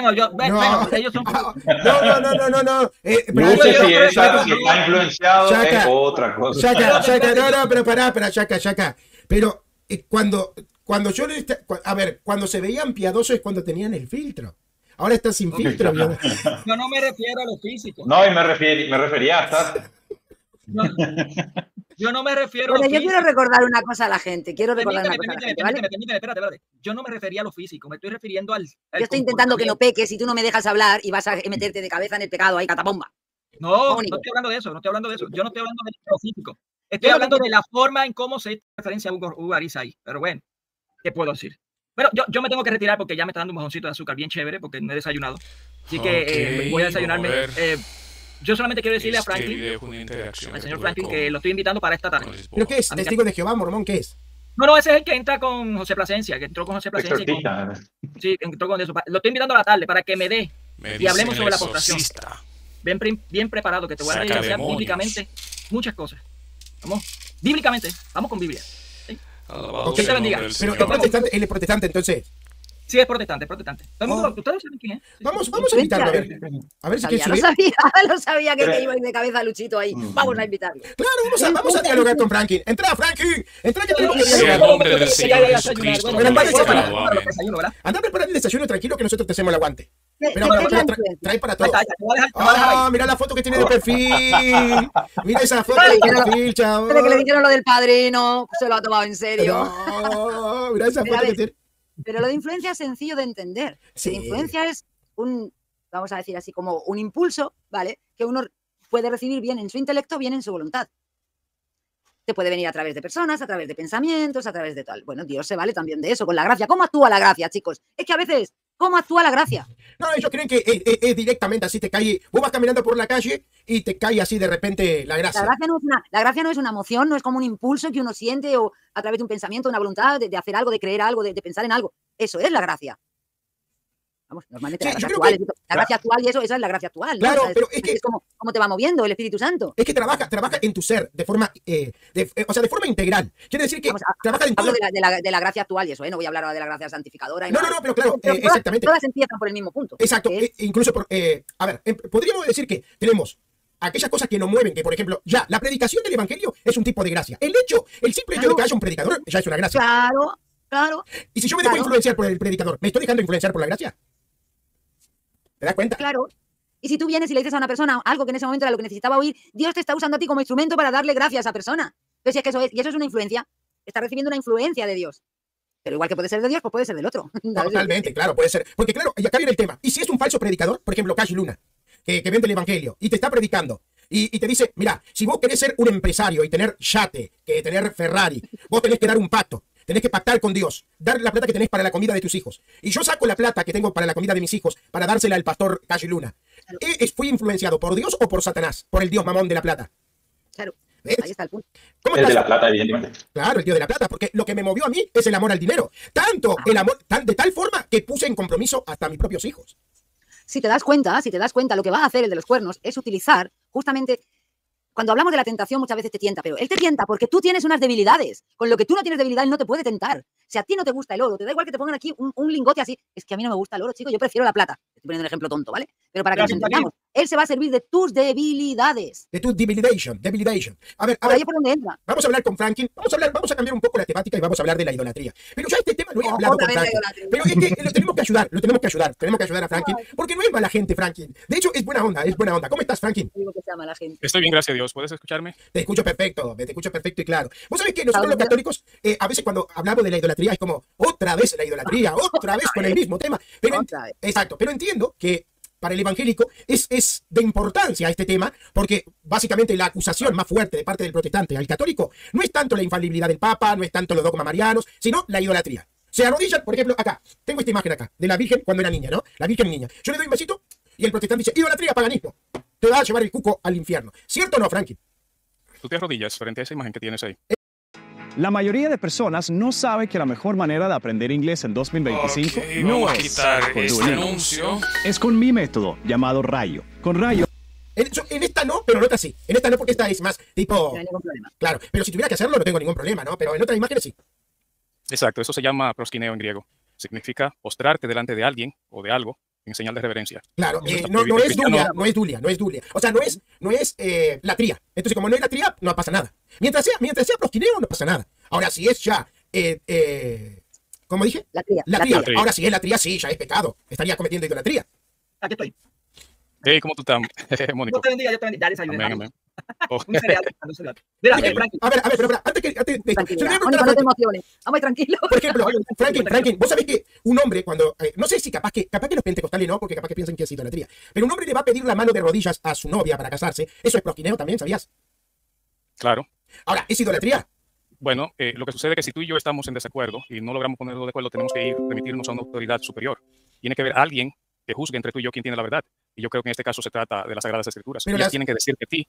Bueno, bueno, ellos son... No. No sé si está influenciado Shaka, es otra cosa. Shaka, no, pero pará, Shaka. Pero cuando yo cuando se veían piadosos es cuando tenían el filtro. Ahora están sin filtro. Yo no me refiero a lo físico. No, y me refería hasta... Yo no me refiero a lo Bueno, yo físico. quiero recordar una cosa a la gente. Permíteme, espérate. Yo no me refería a lo físico, me estoy refiriendo al Yo estoy intentando que no peques y tú no me dejas hablar y vas a meterte de cabeza en el pecado ahí, catapomba. No estoy hablando de eso, Yo no estoy hablando de lo físico. Estoy hablando de la forma en cómo se referencia a Hugo Ariza ahí. Pero bueno, ¿qué puedo decir? Bueno, yo me tengo que retirar porque ya me está dando un mojoncito de azúcar bien chévere porque no he desayunado. Así que voy a desayunarme. Yo solamente quiero decirle a Franklin, al señor Franklin, que lo estoy invitando para esta tarde. ¿Pero qué es? ¿Testigo de Jehová, mormón? ¿Qué es? No, ese es el que entra con José Plasencia, que entró con José Plasencia. Sí, entró con eso. Lo estoy invitando a la tarde para que me dé y hablemos sobre la postración. Bien preparado, que te voy a decir bíblicamente muchas cosas. Vamos, bíblicamente, vamos con Biblia. ¿Sí? Que te bendiga. Pero él es protestante, entonces. Sí, es protestante. ¿Ustedes saben quién es? Sí, vamos a invitarlo, a ver si quiere subir. Lo sabía que te iba a ir de cabeza Luchito ahí. Vamos a invitarlo. Claro, vamos a dialogar con Franklin. Entra, Franklin. Entra, que tenemos que dialogar. Anda a preparar el desayuno tranquilo que nosotros te hacemos el aguante. Pero trae para todo. Mira la foto que tiene de perfil. Mira esa foto de perfil, chaval. Que le dijeron lo del padrino, se lo ha tomado en serio. Mira esa foto que tiene. Pero lo de influencia es sencillo de entender. Sí. La influencia es vamos a decir así, como un impulso, ¿vale? Que uno puede recibir bien en su intelecto, bien en su voluntad. Te puede venir a través de personas, a través de pensamientos, a través de tal. Bueno, Dios se vale también de eso, con la gracia. ¿Cómo actúa la gracia, chicos? Es que a veces, ¿cómo actúa la gracia? No, ellos creen que es directamente así, te cae. Vos vas caminando por la calle y te cae así de repente la gracia. La gracia no es una emoción, no es como un impulso que uno siente o a través de un pensamiento, una voluntad de hacer algo, de creer algo, de pensar en algo. Eso es la gracia. Vamos, normalmente la gracia actual y eso es la gracia actual, ¿no? Claro, o sea, pero es que... ¿Cómo te va moviendo el Espíritu Santo? Es que trabaja en tu ser de forma, de forma integral. Quiere decir que trabaja en todo... Hablo de la gracia actual y eso, no voy a hablar ahora de la gracia santificadora. No, pero claro, exactamente. Todas empiezan por el mismo punto. Exacto, incluso podríamos decir que tenemos aquellas cosas que nos mueven, que por ejemplo, ya, la predicación del evangelio es un tipo de gracia. El simple hecho de que haya un predicador ya es una gracia. Claro. Y si yo me dejo influenciar por el predicador, ¿me estoy dejando influenciar por la gracia? ¿Te das cuenta? Claro. Y si tú vienes y le dices a una persona algo que en ese momento era lo que necesitaba oír, Dios te está usando a ti como instrumento para darle gracia a esa persona. Entonces, si es que eso es una influencia. Está recibiendo una influencia de Dios. Pero igual que puede ser de Dios, pues puede ser del otro. Totalmente, claro, puede ser. Porque claro, y acá viene el tema. ¿Y si es un falso predicador? Por ejemplo, Cash Luna, que vende el evangelio y te está predicando. Y te dice, mira, si vos querés ser un empresario y tener yate, tener Ferrari, vos tenés que dar un pacto. Tenés que pactar con Dios, dar la plata que tenés para la comida de tus hijos. Y yo saco la plata que tengo para la comida de mis hijos para dársela al pastor Cash Luna. ¿Fui influenciado por Dios o por Satanás? Por el Dios mamón de la plata. Claro, ¿ves? ahí está el punto. El de la plata, evidentemente. Claro, el Dios de la plata, porque lo que me movió a mí es el amor al dinero. Tanto el amor, de tal forma que puse en compromiso hasta a mis propios hijos. Si te das cuenta, lo que va a hacer el de los cuernos es utilizar justamente... Cuando hablamos de la tentación muchas veces te tienta, pero él te tienta porque tú tienes unas debilidades. Con lo que tú no tienes debilidad, él no te puede tentar. Si a ti no te gusta el oro, te da igual que te pongan aquí un lingote así. Es que a mí no me gusta el oro, chico, yo prefiero la plata. Estoy poniendo un ejemplo tonto, ¿vale? Pero para que nos entendamos, él se va a servir de tus debilidades. De tu debilidation. A ver, ahí es por donde entra. Vamos a hablar con Franklin, vamos a cambiar un poco la temática y vamos a hablar de la idolatría. Pero ya este tema lo he hablado con Franklin. Pero es que lo tenemos que ayudar a Franklin, porque no es mala gente, Franklin. De hecho, es buena onda. ¿Cómo estás, Franklin? Digo que sea mala gente. Estoy bien, gracias a Dios. ¿Puedes escucharme? Te escucho perfecto y claro. Vos sabés que nosotros los católicos, a veces cuando hablamos de la idolatría es como, otra vez la idolatría, otra vez con el mismo tema. Exacto, pero entiendo que para el evangélico es de importancia este tema, porque básicamente la acusación más fuerte de parte del protestante al católico no es tanto la infalibilidad del Papa, no es tanto los dogmas marianos, sino la idolatría. Se arrodillan, por ejemplo, acá, tengo esta imagen acá, de la Virgen cuando era niña, ¿no? La Virgen niña. Yo le doy un besito y el protestante dice, idolatría, paganismo. Te va a llevar el cuco al infierno. ¿Cierto o no, Franklin? Tú te arrodillas frente a esa imagen que tienes ahí. La mayoría de personas no sabe que la mejor manera de aprender inglés en 2025 no es con Duolingo. Es con mi método llamado Rayo. Con Rayo. En esta no, pero en otra sí. En esta no, porque esta es más tipo... No hay ningún problema. Claro, pero si tuviera que hacerlo no tengo ningún problema, ¿no? Pero en otras imágenes sí. Exacto, eso se llama proskineo en griego. Significa postrarte delante de alguien o de algo en señal de reverencia. Claro, Eso está no prohibido. es dulia, no es dulia, no es dulia. O sea, no es latría. Entonces, como no es latría, no pasa nada. Mientras sea prosquineo, no pasa nada. Ahora, si es ya, ¿cómo dije? Latría. Latría. Ahora, si es latría, sí, ya es pecado. Estaría cometiendo idolatría. Aquí estoy. Hey, ¿cómo tú estás, Mónico? Yo te bendiga, ya desayuné. Amén, amén. Oh, Un cereal, un cereal. Mira, Franklin, A ver, pero antes de esto, Tranquila, se lo voy a preguntar a Mónico, no te Franklin. emociones. Vamos tranquilo. Por ejemplo, Franklin, vos sabés que un hombre cuando, no sé si capaz que los pentecostales no, porque capaz que piensan que es idolatría, pero un hombre le va a pedir la mano de rodillas a su novia para casarse, eso es prosquineo también, ¿sabías? claro. Ahora, ¿es idolatría? Bueno, lo que sucede es que si tú y yo estamos en desacuerdo y no logramos ponernos de acuerdo, tenemos que remitirnos a una autoridad superior. Tiene que haber alguien que juzgue entre tú y yo quién tiene la verdad. Y yo creo que en este caso se trata de las Sagradas Escrituras. Pero Ellas tienen que decirte a ti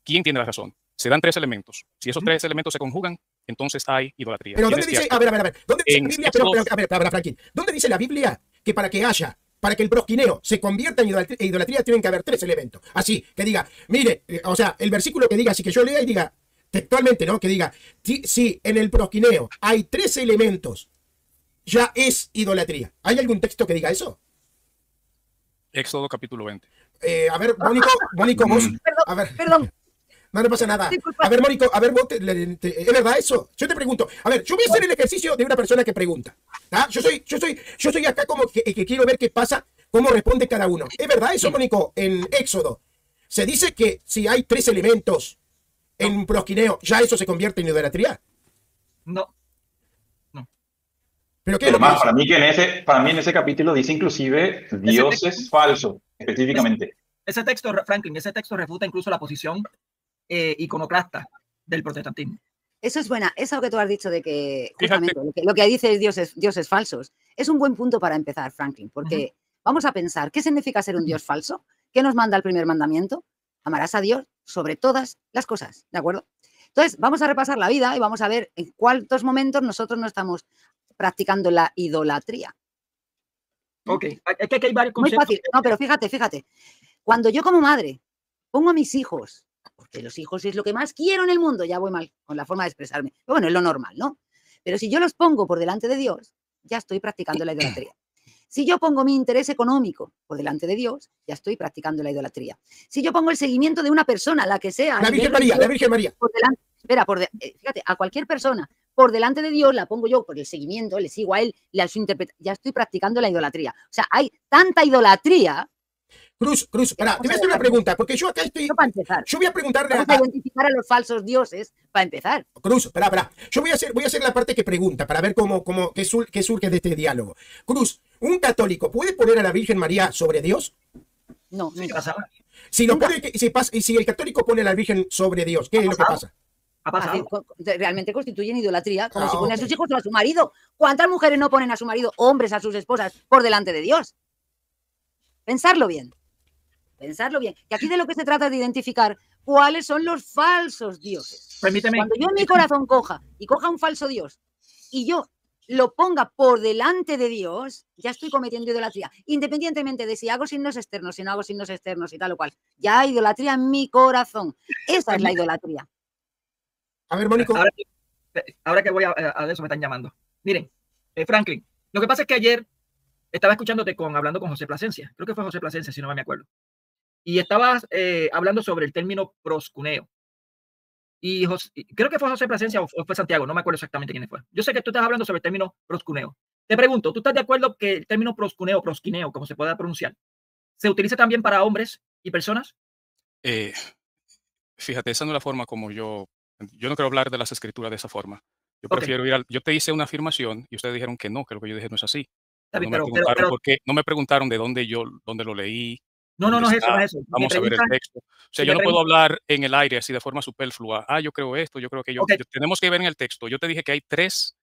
quién tiene la razón. Se dan 3 elementos. Si esos 3 elementos se conjugan, entonces hay idolatría. Pero ¿dónde Tienes dice, que- a ver, ¿dónde dice en la Biblia, Éxodo- para Franklin, ¿dónde dice la Biblia que para que el prosquineo se convierta en idolatría tienen que haber 3 elementos? Así, que diga, mire, o sea, el versículo que diga, así que yo lea y diga, textualmente, ¿no? Que diga, si en el prosquineo hay 3 elementos, ya es idolatría. ¿Hay algún texto que diga eso? Éxodo capítulo 20. A ver, Mónico, vos. A ver, Perdón. no pasa nada. Disculpa. A ver, Mónico, a ver, vos, ¿es verdad eso? Yo te pregunto. A ver, yo voy a hacer el ejercicio de una persona que pregunta. ¿Ah? Yo soy acá como que quiero ver qué pasa, cómo responde cada uno. ¿Es verdad eso, Mónico? En Éxodo se dice que si hay 3 elementos en prosquineo, ya eso se convierte en idolatría. no. ¿Pero qué es lo que Además, dice? para mí en ese capítulo dice inclusive dioses falsos, específicamente. Ese texto, Franklin, ese texto refuta incluso la posición iconoclasta del protestantismo. Eso es buena. Eso que tú has dicho de que Fíjate. justamente lo que dice es dioses falsos. Es un buen punto para empezar, Franklin, porque vamos a pensar, ¿qué significa ser un dios falso? ¿Qué nos manda el primer mandamiento? Amarás a Dios sobre todas las cosas, ¿de acuerdo? Entonces, vamos a repasar la vida y vamos a ver en cuántos momentos nosotros no estamos practicando la idolatría. Ok, es que aquí hay varios Muy conceptos. fácil. No, pero fíjate. Cuando yo como madre pongo a mis hijos, porque los hijos es lo que más quiero en el mundo, ya voy mal con la forma de expresarme. Pero bueno, es lo normal, ¿no? Pero si yo los pongo por delante de Dios, ya estoy practicando la idolatría. Si yo pongo mi interés económico por delante de Dios, ya estoy practicando la idolatría. Si yo pongo el seguimiento de una persona, la que sea, La Virgen María. por delante, fíjate, a cualquier persona, por delante de Dios la pongo yo por el seguimiento, le sigo a él, ya estoy practicando la idolatría. O sea, hay tanta idolatría. Cruz, espera, te voy a hacer una pregunta, porque yo acá estoy. No, para empezar. Yo voy a preguntarle Vamos a identificar a los falsos dioses para empezar. Cruz, espera. Yo voy a hacer la parte que pregunta para ver qué surge de este diálogo. Cruz, ¿un católico puede poner a la Virgen María sobre Dios? No, ¿Qué nunca. pasaba? Si el católico pone a la Virgen sobre Dios, ¿qué es lo que pasa? Ha pasado. Realmente constituyen idolatría, como si Ah, pone a ok. sus hijos o a su marido. ¿Cuántas mujeres no ponen a su marido, hombres a sus esposas, por delante de Dios? Pensarlo bien. Que aquí de lo que se trata es de identificar cuáles son los falsos dioses. Permíteme. Cuando yo en mi corazón coja un falso dios y yo lo ponga por delante de Dios, ya estoy cometiendo idolatría. Independientemente de si hago signos externos, si no hago signos externos y tal o cual. Ya hay idolatría en mi corazón. Esa es la idolatría. A ver, Mónico. Ahora que voy a eso me están llamando. Miren, Franklin, lo que pasa es que ayer estaba escuchándote hablando con José Plasencia. Creo que fue José Plasencia, si no me acuerdo. Y estabas hablando sobre el término proscuneo. Y creo que fue José Plasencia o fue Santiago, no me acuerdo exactamente quién fue. Yo sé que tú estás hablando sobre el término proscuneo. Te pregunto, ¿tú estás de acuerdo que el término prosquineo, como se pueda pronunciar, se utiliza también para hombres y personas? Fíjate, esa no es la forma como yo no quiero hablar de las escrituras de esa forma. Yo Ok. prefiero yo te hice una afirmación y ustedes dijeron que no, que lo que yo dije no es así. Está bien, No me preguntaron por qué, no me preguntaron de dónde lo leí. No dónde es eso, está, no es eso. Vamos a ver el texto. O sea, si yo me no puedo preguntan- hablar en el aire así de forma superflua. Yo creo esto, yo creo que Ok. tenemos que ver en el texto. Yo te dije que hay 3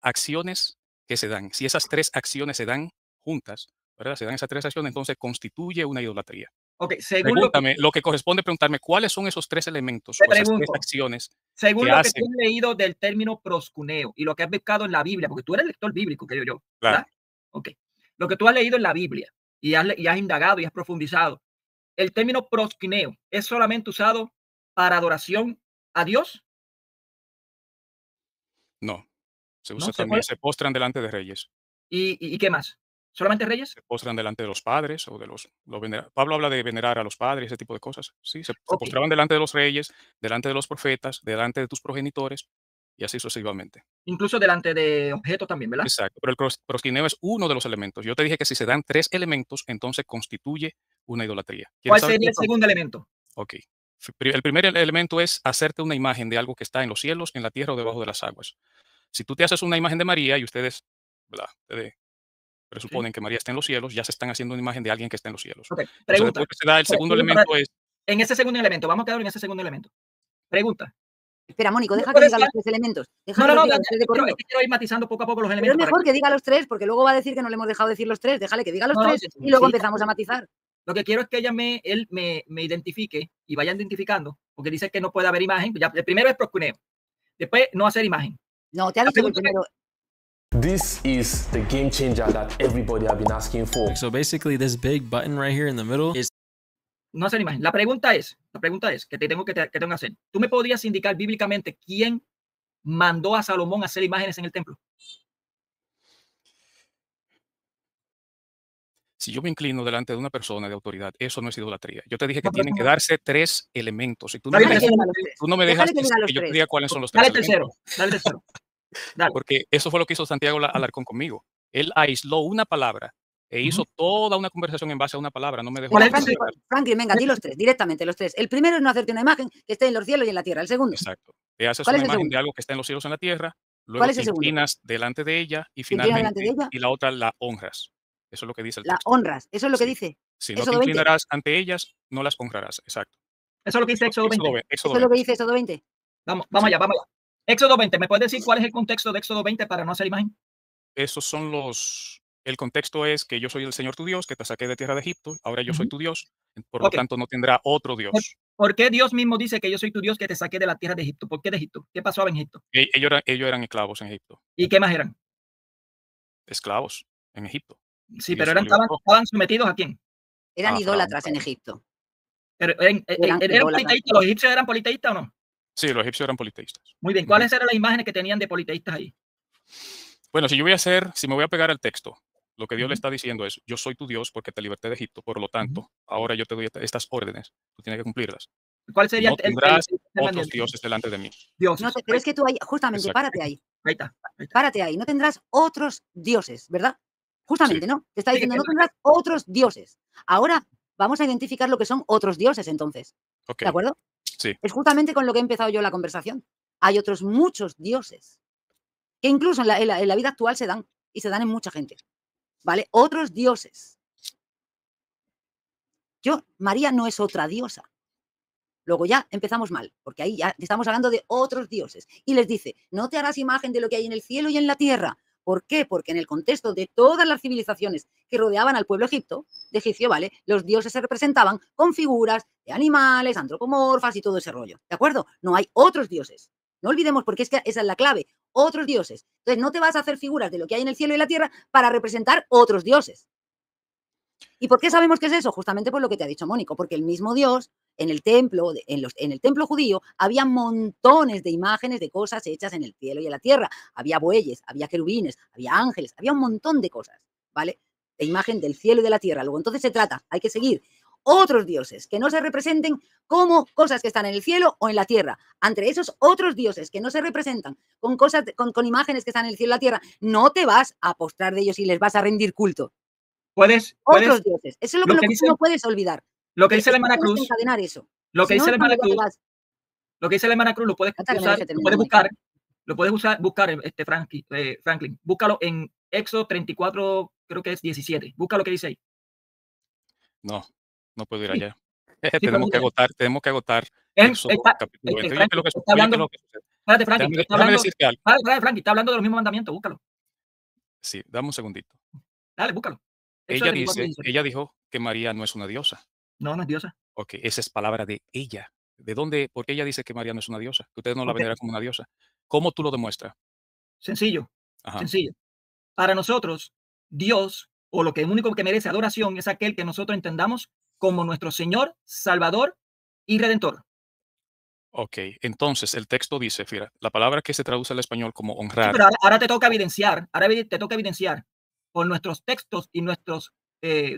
acciones que se dan. Si esas 3 acciones se dan juntas, ¿verdad? Se dan esas 3 acciones, entonces constituye una idolatría. Ok, según lo que, Pregúntame, lo que corresponde preguntarme, ¿cuáles son esos 3 elementos Te o esas 3 pregunto. acciones según que lo que hacen? tú has leído del término proscuneo y lo que has buscado en la Biblia, porque tú eres lector bíblico, que yo, ¿verdad? Claro. Ok. Lo que tú has leído en la Biblia y has indagado y has profundizado, el término proscuneo es solamente usado para adoración a Dios. No, se ¿No? usa ¿Se también, puede? se postran delante de reyes. ¿Y qué más? ¿Solamente reyes? Se postran delante de los padres o de Pablo habla de venerar a los padres, ese tipo de cosas. Sí, se postraban delante de los reyes, delante de los profetas, delante de tus progenitores y así sucesivamente. Incluso delante de objetos también, ¿verdad? Exacto, pero el proskineo es uno de los elementos. Yo te dije que si se dan 3 elementos, entonces constituye una idolatría. ¿Cuál sería el segundo elemento? Ok. El primer elemento es hacerte una imagen de algo que está en los cielos, en la tierra o debajo de las aguas. Si tú te haces una imagen de María y ustedes, ¿verdad?, presuponen que María está en los cielos, ya se están haciendo una imagen de alguien que está en los cielos. Okay. Entonces, Pregunta. después que se da el segundo elemento es... En ese segundo elemento, vamos a quedar en ese segundo elemento. Pregunta. Espera, Mónico, deja que diga los 3 elementos. No, quiero ir matizando poco a poco los elementos. Pero es mejor que diga los 3, porque luego va a decir que no le hemos dejado decir los 3. Déjale que diga los 3 y luego empezamos a matizar. Lo que quiero es que él me identifique y vaya identificando, porque dice que no puede haber imagen. Ya, el primero es proskuneo. Después, no hacer imagen. No, te ha dicho el primero. This is the game changer that everybody have been asking for. So basically this big button right here in the middle is no hacer imagen. La pregunta es que tengo que hacer. ¿Tú me podrías indicar bíblicamente quién mandó a Salomón a hacer imágenes en el templo? Si yo me inclino delante de una persona de autoridad, eso no es idolatría. Yo te dije que tienen que darse 3 elementos. Si tú no me dejas que yo te diga cuáles son los 3 elementos. Dale tercero. Dale. Porque eso fue lo que hizo Santiago Alarcón conmigo. Él aisló una palabra e hizo toda una conversación en base a una palabra. No me dejó. Franklin, venga, di los 3, directamente los 3. El primero es no hacerte una imagen que esté en los cielos y en la tierra. El segundo. Exacto. Te haces una imagen de algo que está en los cielos y en la tierra, luego te inclinas delante de ella y finalmente, y la otra la honras. Eso es lo que dice el texto. La honras, eso es lo que dice. Si no te inclinarás ante ellas, no las honrarás. Exacto. Eso es lo que dice Éxodo 20. Eso es lo que dice Éxodo 20. Vamos allá. Éxodo 20, ¿me puedes decir cuál es el contexto de Éxodo 20 para no hacer imagen? Esos son el contexto es que yo soy el Señor tu Dios, que te saqué de tierra de Egipto, ahora yo soy tu Dios, por lo tanto no tendrá otro Dios. ¿Por qué Dios mismo dice que yo soy tu Dios, que te saqué de la tierra de Egipto? ¿Por qué de Egipto? ¿Qué pasaba en Egipto? Ellos eran esclavos en Egipto. ¿Y qué más eran? Esclavos en Egipto. Sí, pero estaban sometidos ¿a quién? Eran idólatras en Egipto. ¿Eran politeístas? ¿Los egipcios eran politeístas o no? Sí, los egipcios eran politeístas. Muy bien. ¿Cuáles eran las imágenes que tenían de politeístas ahí? Bueno, si me voy a pegar al texto, lo que Dios le está diciendo es, yo soy tu Dios porque te liberté de Egipto, por lo tanto, ahora yo te doy estas órdenes, tú tienes que cumplirlas. ¿Cuál sería no tendrás otros dioses delante de mí. No, pero es que tú ahí, justamente, Exacto. párate ahí. Ahí está. Párate ahí, no tendrás otros dioses, ¿verdad? Justamente, ¿no? Te está diciendo, no tendrás otros dioses. Ahora vamos a identificar lo que son otros dioses, entonces. Okay. ¿De acuerdo? Sí. Es justamente con lo que he empezado yo la conversación. Hay otros muchos dioses que incluso en la vida actual se dan, y se dan en mucha gente. ¿Vale? Otros dioses. María no es otra diosa. Luego ya empezamos mal, porque ahí ya estamos hablando de otros dioses. Y les dice, no te harás imagen de lo que hay en el cielo y en la tierra. ¿Por qué? Porque en el contexto de todas las civilizaciones que rodeaban al pueblo egipcio, ¿vale? Los dioses se representaban con figuras de animales, antropomorfas y todo ese rollo. ¿De acuerdo? No hay otros dioses. No olvidemos, porque es que esa es la clave. Otros dioses. Entonces, no te vas a hacer figuras de lo que hay en el cielo y la tierra para representar otros dioses. ¿Y por qué sabemos que es eso? Justamente por lo que te ha dicho Mónico, porque el mismo Dios, en el templo, en el templo judío, había montones de imágenes de cosas hechas en el cielo y en la tierra. Había bueyes, había querubines, había ángeles, había un montón de cosas, ¿vale? De imagen del cielo y de la tierra. Luego, entonces se trata, hay que seguir otros dioses que no se representen como cosas que están en el cielo o en la tierra. Entre esos otros dioses que no se representan con cosas, con imágenes que están en el cielo y la tierra, no te vas a postrar de ellos y les vas a rendir culto. Otros dioses. Eso es lo que no puedes olvidar. Lo que dice la hermana Cruz. Lo que dice la hermana Cruz. Lo que dice la hermana Cruz lo puedes usar, lo puedes buscar, Franklin. Búscalo en Éxodo 34, creo que es 17. Busca lo que dice ahí. No puedo ir allá. Tenemos que agotar Éxodo capítulo 20. Espérate, Franklin. Está hablando de los mismos mandamientos. Búscalo. Sí, dame un segundito. Dale, búscalo. Ella dijo que María no es una diosa. No es diosa. Ok, esa es palabra de ella. ¿De dónde? ¿Por qué ella dice que María no es una diosa? Que ustedes no la veneran como una diosa. ¿Cómo tú lo demuestras? Sencillo. Para nosotros, Dios, o lo que único que merece adoración, es aquel que nosotros entendamos como nuestro Señor, Salvador y Redentor. Ok, entonces el texto dice, fíjate, la palabra que se traduce al español como honrar. Sí, pero ahora te toca evidenciar. Ahora te toca evidenciar por nuestros textos y nuestros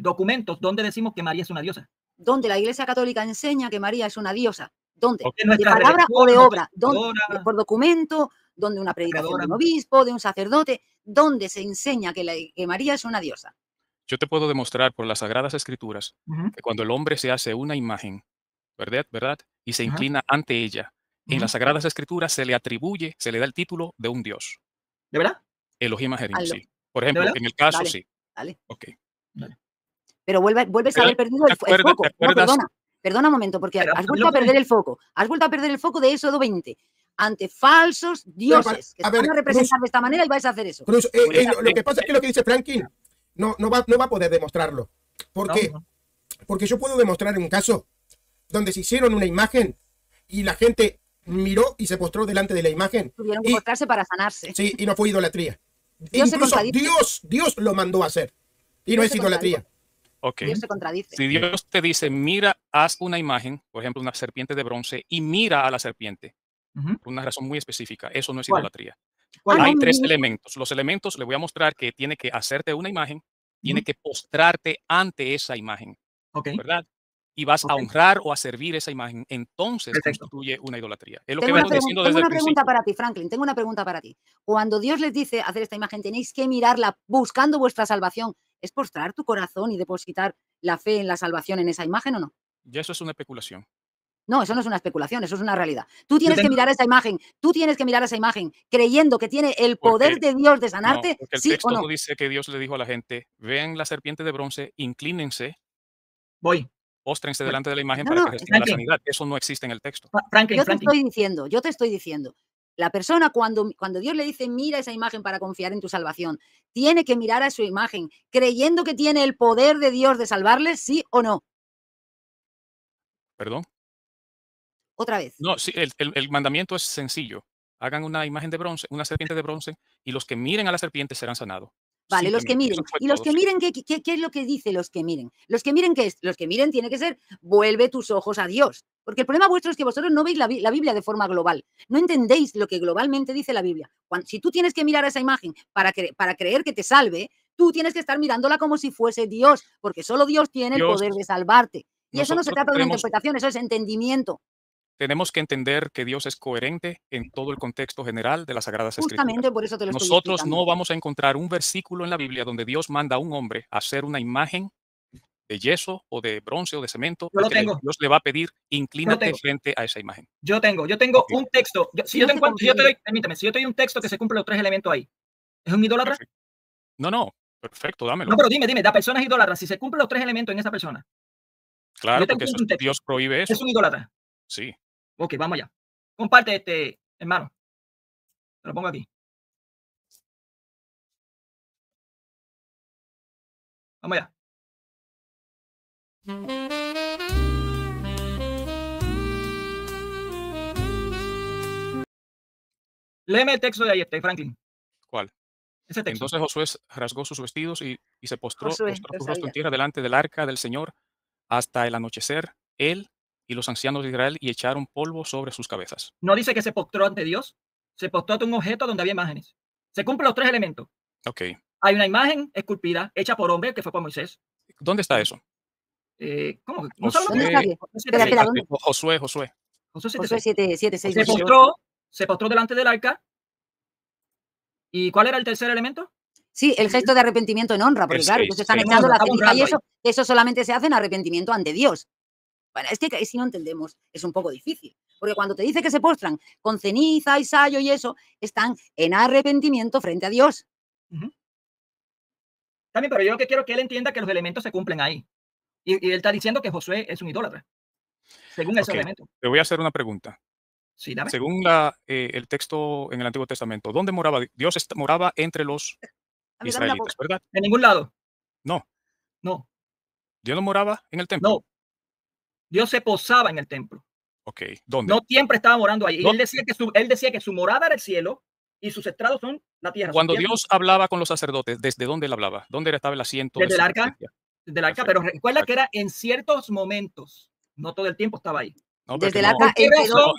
documentos donde decimos que María es una diosa? Donde la Iglesia Católica enseña que María es una diosa. ¿Dónde? Okay. ¿De palabra o de obra? ¿Dónde? ¿Por documento? ¿Donde una predicación de un obispo, de un sacerdote? ¿Dónde se enseña que María es una diosa? Yo te puedo demostrar por las Sagradas Escrituras que cuando el hombre se hace una imagen, ¿verdad? Y se inclina ante ella, en las Sagradas Escrituras se le atribuye, se le da el título de un dios. ¿De verdad? Elohim Ajerim, sí. Por ejemplo, en el caso, vale, sí. Vale. Ok. Vale. Pero vuelves a haber perdido el foco. No, perdona un momento, porque has vuelto a perder el foco. Has vuelto a perder el foco de Éxodo 20. Ante falsos dioses que se van a representar de esta manera y vais a hacer eso. Cruz, lo que pasa es que lo que dice Franklin no va a poder demostrarlo. ¿Por qué? Porque yo puedo demostrar un caso donde se hicieron una imagen y la gente miró y se postró delante de la imagen. Tuvieron que postrarse para sanarse. Sí, y no fue idolatría. Incluso Dios lo mandó a hacer. Y no es idolatría. Ok. Dios se contradice. Si Dios te dice, mira, haz una imagen, por ejemplo, una serpiente de bronce, y mira a la serpiente, por una razón muy específica, eso no es idolatría. Hay tres elementos. Los elementos, le voy a mostrar que tiene que hacerte una imagen, tiene que postrarte ante esa imagen, ¿verdad? Y vas a honrar o a servir esa imagen. Entonces constituye una idolatría. Es lo que vengo diciendo desde el principio. Tengo una pregunta para ti, Franklin. Tengo una pregunta para ti. Cuando Dios les dice hacer esta imagen, tenéis que mirarla buscando vuestra salvación. ¿Es postrar tu corazón y depositar la fe en la salvación en esa imagen o no? Ya eso es una especulación. No, eso no es una especulación, eso es una realidad. Tú tienes que mirar esa imagen, creyendo que tiene el poder de Dios de sanarte, no, porque el texto no dice que Dios le dijo a la gente, vean la serpiente de bronce, inclínense, póstrense delante de la imagen para que reciban la sanidad. Eso no existe en el texto. Yo te estoy diciendo, la persona cuando Dios le dice mira esa imagen para confiar en tu salvación, tiene que mirar a su imagen, creyendo que tiene el poder de Dios de salvarle, ¿sí o no? ¿Perdón? Otra vez. No, sí, el mandamiento es sencillo. Hagan una imagen de bronce, una serpiente de bronce, y los que miren a la serpiente serán sanados. Vale, los que miren. Y los que miren, ¿qué es lo que dice los que miren? Los que miren, ¿qué es? Los que miren tiene que ser, vuelve tus ojos a Dios. Porque el problema vuestro es que vosotros no veis la Biblia de forma global. No entendéis lo que globalmente dice la Biblia. Si tú tienes que mirar a esa imagen para creer que te salve, tú tienes que estar mirándola como si fuese Dios, porque solo Dios tiene el poder de salvarte. Y eso no se trata de una interpretación, eso es entendimiento. Tenemos que entender que Dios es coherente en todo el contexto general de las Sagradas Escrituras. Justamente por eso te lo estoy Nosotros explicando. no vamos a encontrar un versículo en la Biblia donde Dios manda a un hombre a hacer una imagen de yeso o de bronce o de cemento. Dios le va a pedir, inclínate frente a esa imagen. Yo tengo un texto. Si yo te doy un texto que se cumple los tres elementos ahí, ¿es un idólatra? No, perfecto, dámelo. No, pero dime, la persona es idólatra. Si se cumplen los tres elementos en esa persona. Claro, porque Dios prohíbe eso. ¿Es un idólatra? Sí. Ok, vamos allá. Comparte, hermano. Te lo pongo aquí. Vamos allá. Léeme el texto de ahí, Franklin. ¿Cuál? Ese texto. Entonces Josué rasgó sus vestidos y se postró su rostro en tierra delante del arca del Señor hasta el anochecer, él y los ancianos de Israel, y echaron polvo sobre sus cabezas. No dice que se postró ante Dios, se postró ante un objeto donde había imágenes. Se cumplen los tres elementos. Ok. Hay una imagen esculpida, hecha por hombre, que fue por Moisés. ¿Dónde está eso? ¿Cómo? ¿No espera, ¿dónde? Josué. Josué 7:6. Se postró delante del arca. ¿Y cuál era el tercer elemento? Sí, el gesto de arrepentimiento en honra, porque claro, ellos están echando la ceniza y eso solamente se hace en arrepentimiento ante Dios. Bueno, es que si no entendemos es un poco difícil, porque cuando te dice que se postran con ceniza y sayo y eso, están en arrepentimiento frente a Dios. También, pero yo lo que quiero que él entienda que los elementos se cumplen ahí. Y él está diciendo que Josué es un idólatra, según esos elementos. Te voy a hacer una pregunta. Sí, dame. Según el texto en el Antiguo Testamento, ¿dónde moraba Dios? Moraba entre los israelitas, ¿verdad? En ningún lado. No. Dios no moraba en el templo. No. Dios se posaba en el templo. Ok, ¿dónde? No siempre estaba morando ahí. No. Él decía que su morada era el cielo y sus estrados son la tierra. Cuando Dios hablaba con los sacerdotes, ¿desde dónde él hablaba? ¿Dónde estaba el asiento? Desde el arca. Desde el arca, pero recuerda que era en ciertos momentos. No todo el tiempo estaba ahí. No, desde el arca,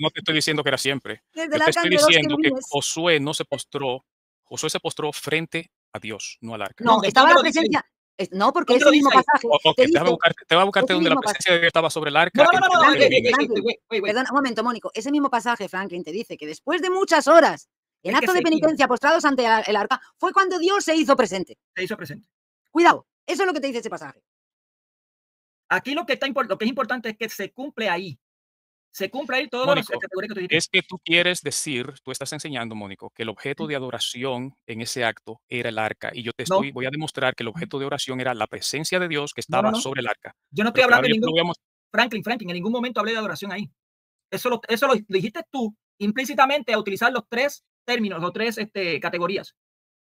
no te estoy diciendo que era siempre. Yo te estoy diciendo que Josué no se postró. Josué se postró frente a Dios, no al arca. No, estaba la presencia. No, porque ese mismo pasaje. Te voy a buscarte donde la presencia de Dios estaba sobre el arca. Perdona, un momento, Mónico. Ese mismo pasaje, Franklin, te dice que después de muchas horas en acto de penitencia postrados ante el arca, fue cuando Dios se hizo presente. Se hizo presente. Cuidado, eso es lo que te dice ese pasaje. Aquí lo que es importante es que se cumple ahí. Se cumple ahí todo. Mónico, es que tú quieres decir, tú estás enseñando, Mónico, que el objeto de adoración en ese acto era el arca. Y yo voy a demostrar que el objeto de oración era la presencia de Dios que estaba sobre el arca. Yo no estoy hablando de Franklin, en ningún momento hablé de adoración ahí. Eso lo dijiste tú implícitamente a utilizar los tres términos, los tres categorías.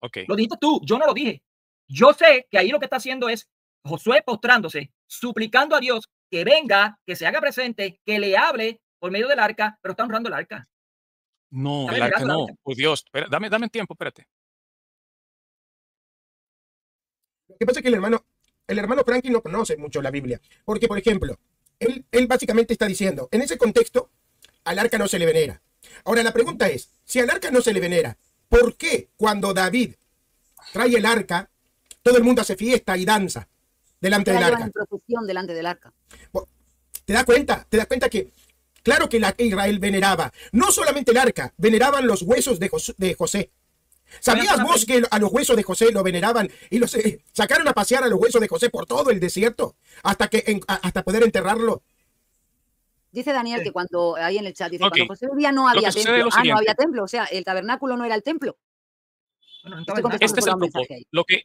Okay. Lo dijiste tú, yo no lo dije. Yo sé que ahí lo que está haciendo es Josué postrándose, suplicando a Dios que venga, que se haga presente, que le hable por medio del arca, pero está honrando el arca. No, el arca no. Por Dios, dame tiempo, espérate. Lo que pasa es que el hermano Franklin no conoce mucho la Biblia. Porque, por ejemplo, él básicamente está diciendo, en ese contexto, al arca no se le venera. Ahora, la pregunta es, si al arca no se le venera, ¿por qué cuando David trae el arca, todo el mundo hace fiesta y danza delante del arca? En procesión delante del arca. ¿Te das cuenta? ¿Te das cuenta que, claro que Israel veneraba, no solamente el arca, veneraban los huesos de José? ¿Sabías vos que a los huesos de José lo veneraban y los sacaron a pasear a los huesos de José por todo el desierto hasta poder enterrarlo? Dice Daniel que cuando, ahí en el chat, dice, cuando José vivía no había templo. No había templo, o sea, el tabernáculo no era el templo. Este es el punto.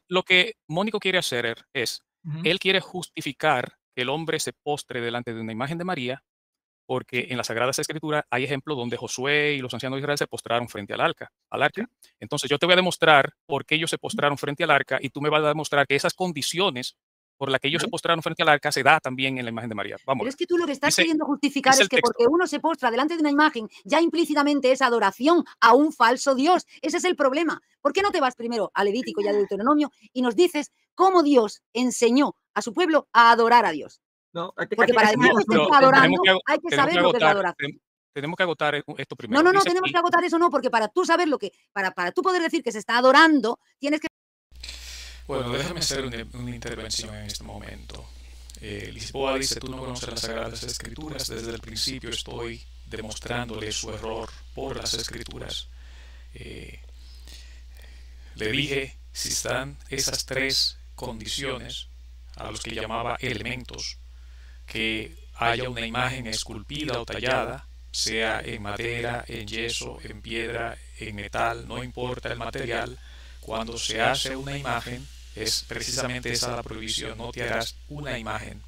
Lo que Mónico quiere hacer es, él quiere justificar que el hombre se postre delante de una imagen de María, porque en las Sagradas Escrituras hay ejemplos donde Josué y los ancianos de Israel se postraron frente al arca. Entonces yo te voy a demostrar por qué ellos se postraron frente al arca y tú me vas a demostrar que esas condiciones por las que ellos se postraron frente al arca se da también en la imagen de María. Vamos. Pero es que tú lo que estás queriendo justificar es que porque uno se postra delante de una imagen, ya implícitamente es adoración a un falso Dios. Ese es el problema. ¿Por qué no te vas primero a Levítico y a Deuteronomio y nos dices cómo Dios enseñó a su pueblo a adorar a Dios? No, porque para decir que se está adorando hay que saber lo que es la adoración. Tenemos que agotar esto primero. No, tenemos que agotar eso, no, porque para tú saber lo que, para tú poder decir que se está adorando, tienes que... Bueno, déjame hacer una intervención en este momento. Lisboa dice, tú no conoces las Sagradas Escrituras, desde el principio estoy demostrándole su error por las Escrituras. Le dije, si están esas tres condiciones, a los que llamaba elementos, que haya una imagen esculpida o tallada, sea en madera, en yeso, en piedra, en metal, no importa el material, cuando se hace una imagen, es precisamente esa la prohibición, no te harás una imagen,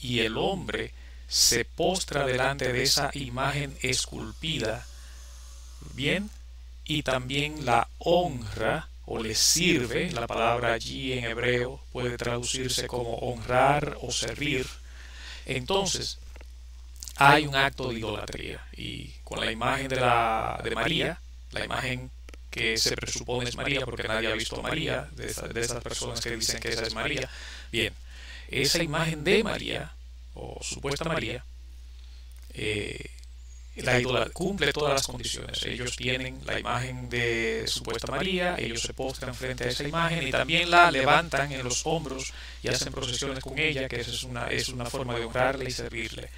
y el hombre se postra delante de esa imagen esculpida, bien, y también la honra, o le sirve, la palabra allí en hebreo puede traducirse como honrar o servir. Entonces, hay un acto de idolatría, y con la imagen de María, la imagen que se presupone es María, porque nadie ha visto a María, de esas personas que dicen que esa es María. Bien, esa imagen de María, o supuesta María, cumple todas las condiciones. Ellos tienen la imagen de supuesta María, ellos se postran frente a esa imagen y también la levantan en los hombros y hacen procesiones con ella, que es una forma de honrarle y servirle.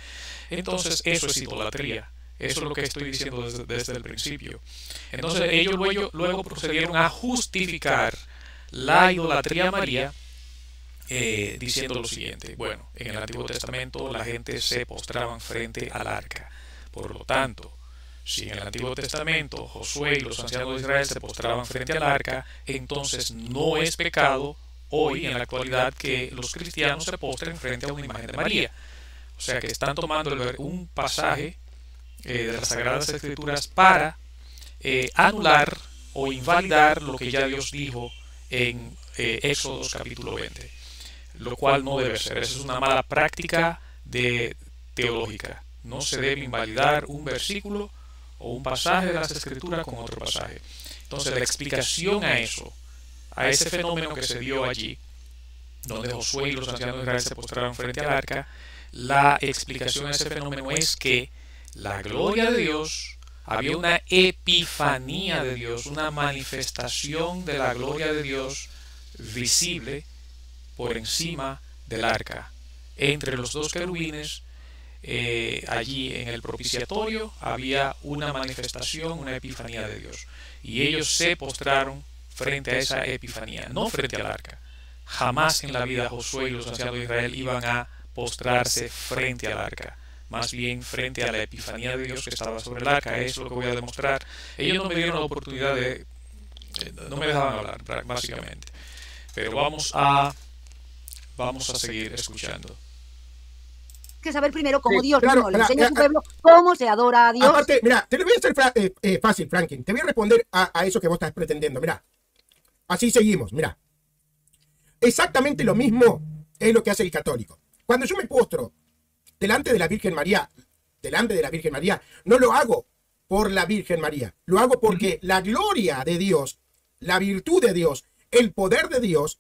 Entonces eso es idolatría. Eso es lo que estoy diciendo desde el principio. Entonces ellos luego procedieron a justificar la idolatría a María diciendo lo siguiente. Bueno, en el Antiguo Testamento la gente se postraba frente al arca. Por lo tanto, si en el Antiguo Testamento Josué y los ancianos de Israel se postraban frente al arca, entonces no es pecado hoy en la actualidad que los cristianos se postren frente a una imagen de María. O sea que están tomando un pasaje de las Sagradas Escrituras para anular o invalidar lo que ya Dios dijo en Éxodo capítulo 20, lo cual no debe ser. Esa es una mala práctica teológica. No se debe invalidar un versículo o un pasaje de las Escrituras con otro pasaje. Entonces la explicación a eso, a ese fenómeno que se dio allí, donde Josué y los ancianos de Israel se postraron frente al arca, la explicación a ese fenómeno es que la gloria de Dios había una epifanía de Dios, una manifestación de la gloria de Dios visible por encima del arca. Entre los dos querubines, allí en el propiciatorio, había una manifestación, una epifanía de Dios. Y ellos se postraron frente a esa epifanía, no frente al arca. Jamás en la vida Josué y los ancianos de Israel iban a postrarse frente al arca, más bien frente a la epifanía de Dios que estaba sobre el arca. Eso es lo que voy a demostrar. Ellos no me dieron la oportunidad de... no me dejaban hablar, básicamente. Pero vamos a seguir escuchando. Que saber primero cómo Dios mismo le enseña a su pueblo cómo se adora a Dios. Aparte, mira, te lo voy a hacer fácil, Franklin. Te voy a responder a eso que vos estás pretendiendo. Mira, así seguimos, mira. Exactamente lo mismo es lo que hace el católico. Cuando yo me postro delante de la Virgen María, no lo hago por la Virgen María. Lo hago porque la gloria de Dios, la virtud de Dios, el poder de Dios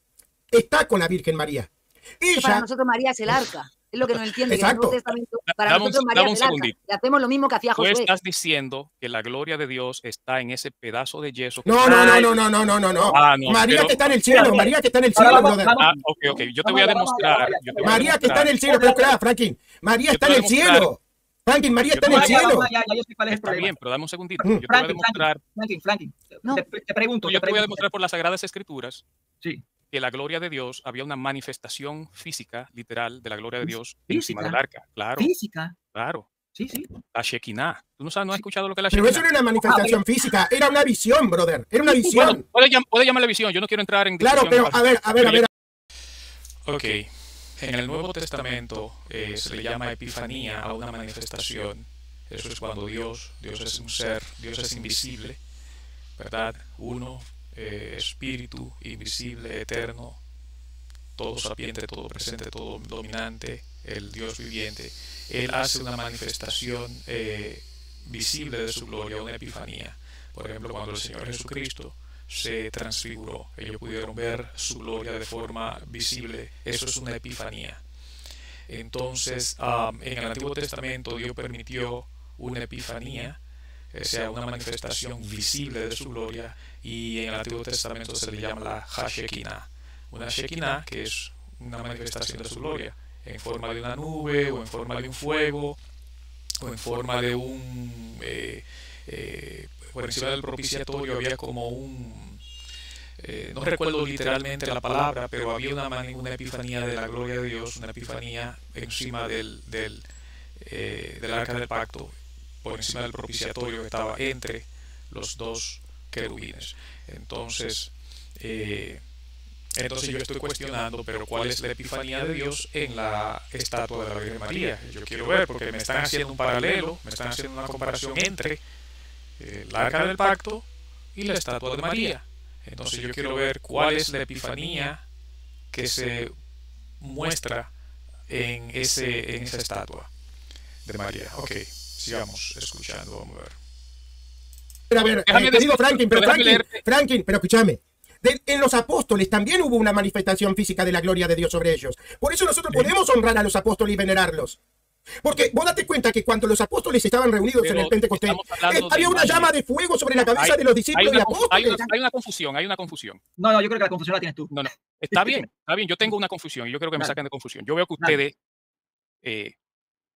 está con la Virgen María. Ella, para nosotros María es el arca. Es lo que no entiende. Exacto. Que el Nuevo Testamento, para nosotros María es el arca. Y hacemos lo mismo que hacía Josué. Tú estás diciendo que la gloria de Dios está en ese pedazo de yeso. No. María que está en el cielo, María que está en el cielo, brother. Ok. Yo te voy a demostrar. María que está en el cielo, pero claro, Franklin. María está en el cielo. Franklin, María está en el cielo. Está bien, pero dame un segundito. Yo te voy a demostrar. Franklin, te pregunto. Yo te voy a demostrar por las Sagradas Escrituras. Sí. Que la gloria de Dios, había una manifestación física, literal, de la gloria de Dios encima del arca. Claro. Física. Claro. Sí. La Shekinah. ¿Tú no has escuchado lo que es la Shekinah? Pero eso no era una manifestación física, era una visión, brother. Era una visión. Bueno, puede llamarla visión, yo no quiero entrar en discusión. Claro, pero a ver. Ok. En el Nuevo Testamento se le llama epifanía a una manifestación. Eso es cuando Dios es un ser, Dios es invisible, ¿verdad? Uno, espíritu, invisible, eterno, todo sapiente, todo presente, todo dominante, el Dios viviente. Él hace una manifestación visible de su gloria, una epifanía. Por ejemplo, cuando el Señor Jesucristo se transfiguró, ellos pudieron ver su gloria de forma visible. Eso es una epifanía. Entonces, en el Antiguo Testamento Dios permitió una epifanía, o sea, una manifestación visible de su gloria, y en el Antiguo Testamento se le llama la Shekinah. Una Shekinah que es una manifestación de su gloria, en forma de una nube, o en forma de un fuego, o en forma de un... por encima del propiciatorio había como un... no recuerdo literalmente la palabra, pero había una epifanía de la gloria de Dios, una epifanía encima del arca del pacto, por encima del propiciatorio que estaba entre los dos querubines. Entonces yo estoy cuestionando, pero ¿cuál es la epifanía de Dios en la estatua de la Virgen María? Yo quiero ver, porque me están haciendo un paralelo, me están haciendo una comparación entre el arca del pacto y la estatua de María. Entonces yo quiero ver cuál es la epifanía que se muestra en esa estatua de María. Ok, sigamos escuchando, vamos a ver. Querido Franklin, pero escúchame. En los apóstoles también hubo una manifestación física de la gloria de Dios sobre ellos. Por eso nosotros podemos honrar a los apóstoles y venerarlos. Porque vos date cuenta que cuando los apóstoles estaban reunidos en el Pentecostés, había una llama de fuego sobre la cabeza de los discípulos y apóstoles. Hay una confusión. No, yo creo que la confusión la tienes tú. No. Está bien. Yo tengo una confusión y yo creo que me saquen de confusión. Yo veo que ustedes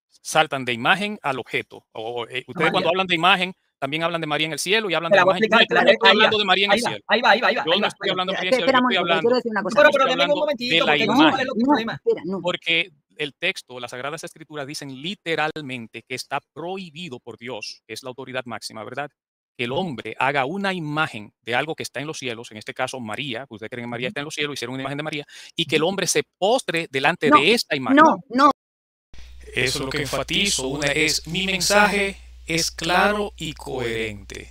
saltan de imagen al objeto. Ustedes cuando hablan de imagen también hablan de María en el cielo y hablan de imagen. Yo no estoy hablando de María en el cielo. Ahí va. Yo no estoy hablando de María en el cielo. Yo estoy hablando de la imagen. Porque el texto, las Sagradas Escrituras dicen literalmente que está prohibido por Dios, que es la autoridad máxima, ¿verdad? Que el hombre haga una imagen de algo que está en los cielos, en este caso María, ustedes creen que María está en los cielos, hicieron una imagen de María, y que el hombre se postre delante de esta imagen. No. Eso es lo que enfatizo. Mi mensaje es claro y coherente.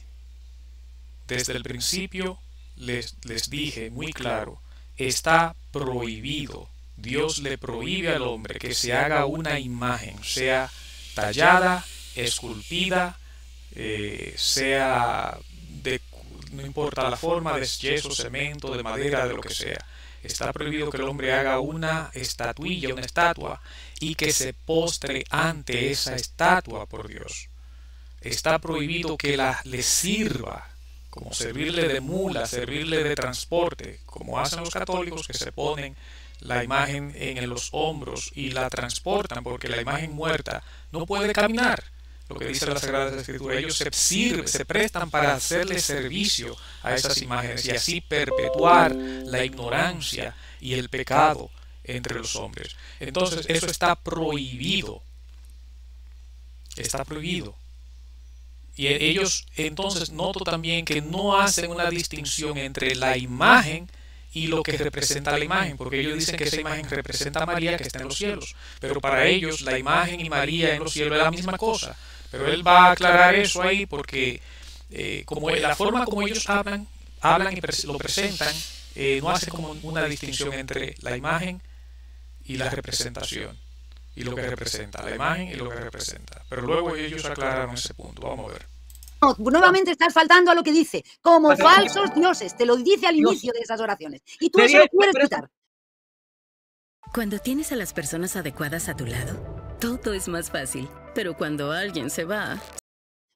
Desde el principio les dije muy claro, está prohibido. Dios le prohíbe al hombre que se haga una imagen, sea tallada, esculpida, sea no importa la forma, de yeso, cemento, de madera, de lo que sea. Está prohibido que el hombre haga una estatuilla, una estatua, y que se postre ante esa estatua por Dios. está prohibido que le sirva, como servirle de mula, servirle de transporte, como hacen los católicos que se ponen la imagen en los hombros y la transportan porque la imagen muerta no puede caminar. Lo que dice la Sagrada Escritura, ellos se prestan para hacerle servicio a esas imágenes y así perpetuar la ignorancia y el pecado entre los hombres. Entonces eso está prohibido. Está prohibido. Y ellos entonces noto también que no hacen una distinción entre la imagen y lo que representa la imagen, porque ellos dicen que esa imagen representa a María que está en los cielos, pero para ellos la imagen y María en los cielos es la misma cosa. Pero él va a aclarar eso ahí porque como la forma como ellos hablan y lo presentan, no hace como una distinción entre la imagen y la representación, y lo que representa, la imagen y lo que representa. Pero luego ellos aclararon ese punto. Vamos a ver. No, nuevamente estás faltando a lo que dice, como falsos dioses, te lo dice al inicio de esas oraciones. Y tú eso lo quieres quitar. Cuando tienes a las personas adecuadas a tu lado, todo es más fácil. Pero cuando alguien se va...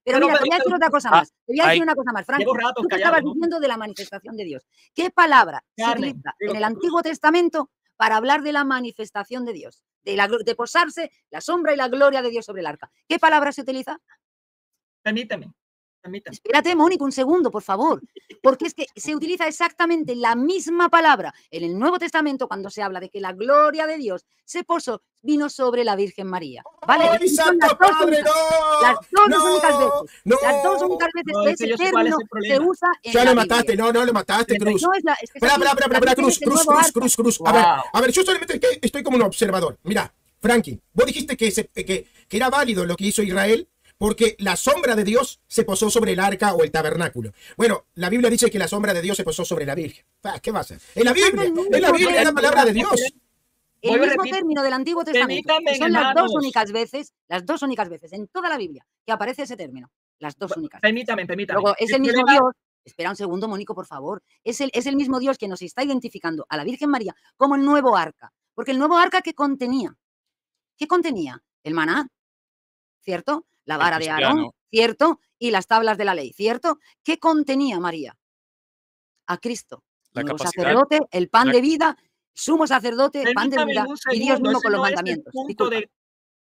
Pero mira, te voy a decir otra cosa más. Te voy a decir una cosa más, Frank. Tú estabas diciendo de la manifestación de Dios. ¿Qué palabra se utiliza en el Antiguo Testamento para hablar de la manifestación de Dios? De posarse la sombra y la gloria de Dios sobre el arca. ¿Qué palabra se utiliza? Permíteme. Espérate, Mónica, un segundo, por favor. Porque es que se utiliza exactamente la misma palabra en el Nuevo Testamento cuando se habla de que la gloria de Dios se posó, vino sobre la Virgen María. ¿Vale? ¡Ay, Santo Padre, no! Las dos únicas veces. Las dos únicas veces que ese término se usa en ya la lo mataste, Biblia. no lo mataste, Cruz. No, Espera, Cruz. A ver, yo solamente estoy como un observador. Mira, Frankie, vos dijiste que era válido lo que hizo Israel porque la sombra de Dios se posó sobre el arca o el tabernáculo. Bueno, la Biblia dice que la sombra de Dios se posó sobre la Virgen. ¿Qué va a hacer? En la Biblia es la palabra de Dios. El mismo término del Antiguo Testamento. Son las dos únicas veces en toda la Biblia que aparece ese término. Las dos únicas. Permítame. Luego, es el mismo Dios. Espera un segundo, Mónico, por favor. Es el mismo Dios que nos está identificando a la Virgen María como el nuevo arca. Porque el nuevo arca, ¿qué contenía? ¿Qué contenía? El maná, ¿cierto? La vara de Aarón, ¿cierto? Y las tablas de la ley, ¿cierto? ¿Qué contenía María? A Cristo. El sacerdote, el pan de vida, sumo sacerdote, pan de vida y Dios mismo con los mandamientos.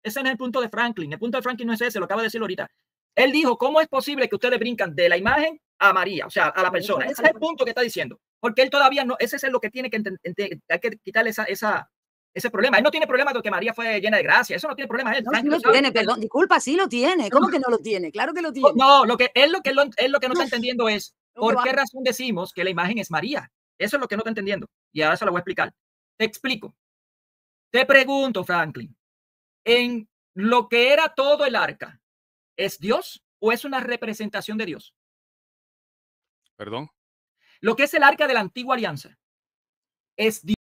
Ese no es el punto de Franklin. El punto de Franklin no es ese, lo acaba de decir ahorita. Él dijo, ¿cómo es posible que ustedes brincan de la imagen a María? O sea, a la persona. Ese es el punto que está diciendo. Porque él todavía no, ese es lo que tiene que entender. Hay que quitarle ese problema. Él no tiene problema con que María fue llena de gracia. Eso no tiene problema. Él, no, sí lo tiene, perdón. Disculpa, sí lo tiene. ¿Cómo que no lo tiene? Claro que lo tiene. No, lo que no está entendiendo es por qué razón decimos que la imagen es María. Eso es lo que no está entendiendo. Y ahora se lo voy a explicar. Te explico. Te pregunto, Franklin, en lo que era todo el arca, ¿es Dios o es una representación de Dios? ¿Perdón? Lo que es el arca de la antigua alianza, ¿es Dios?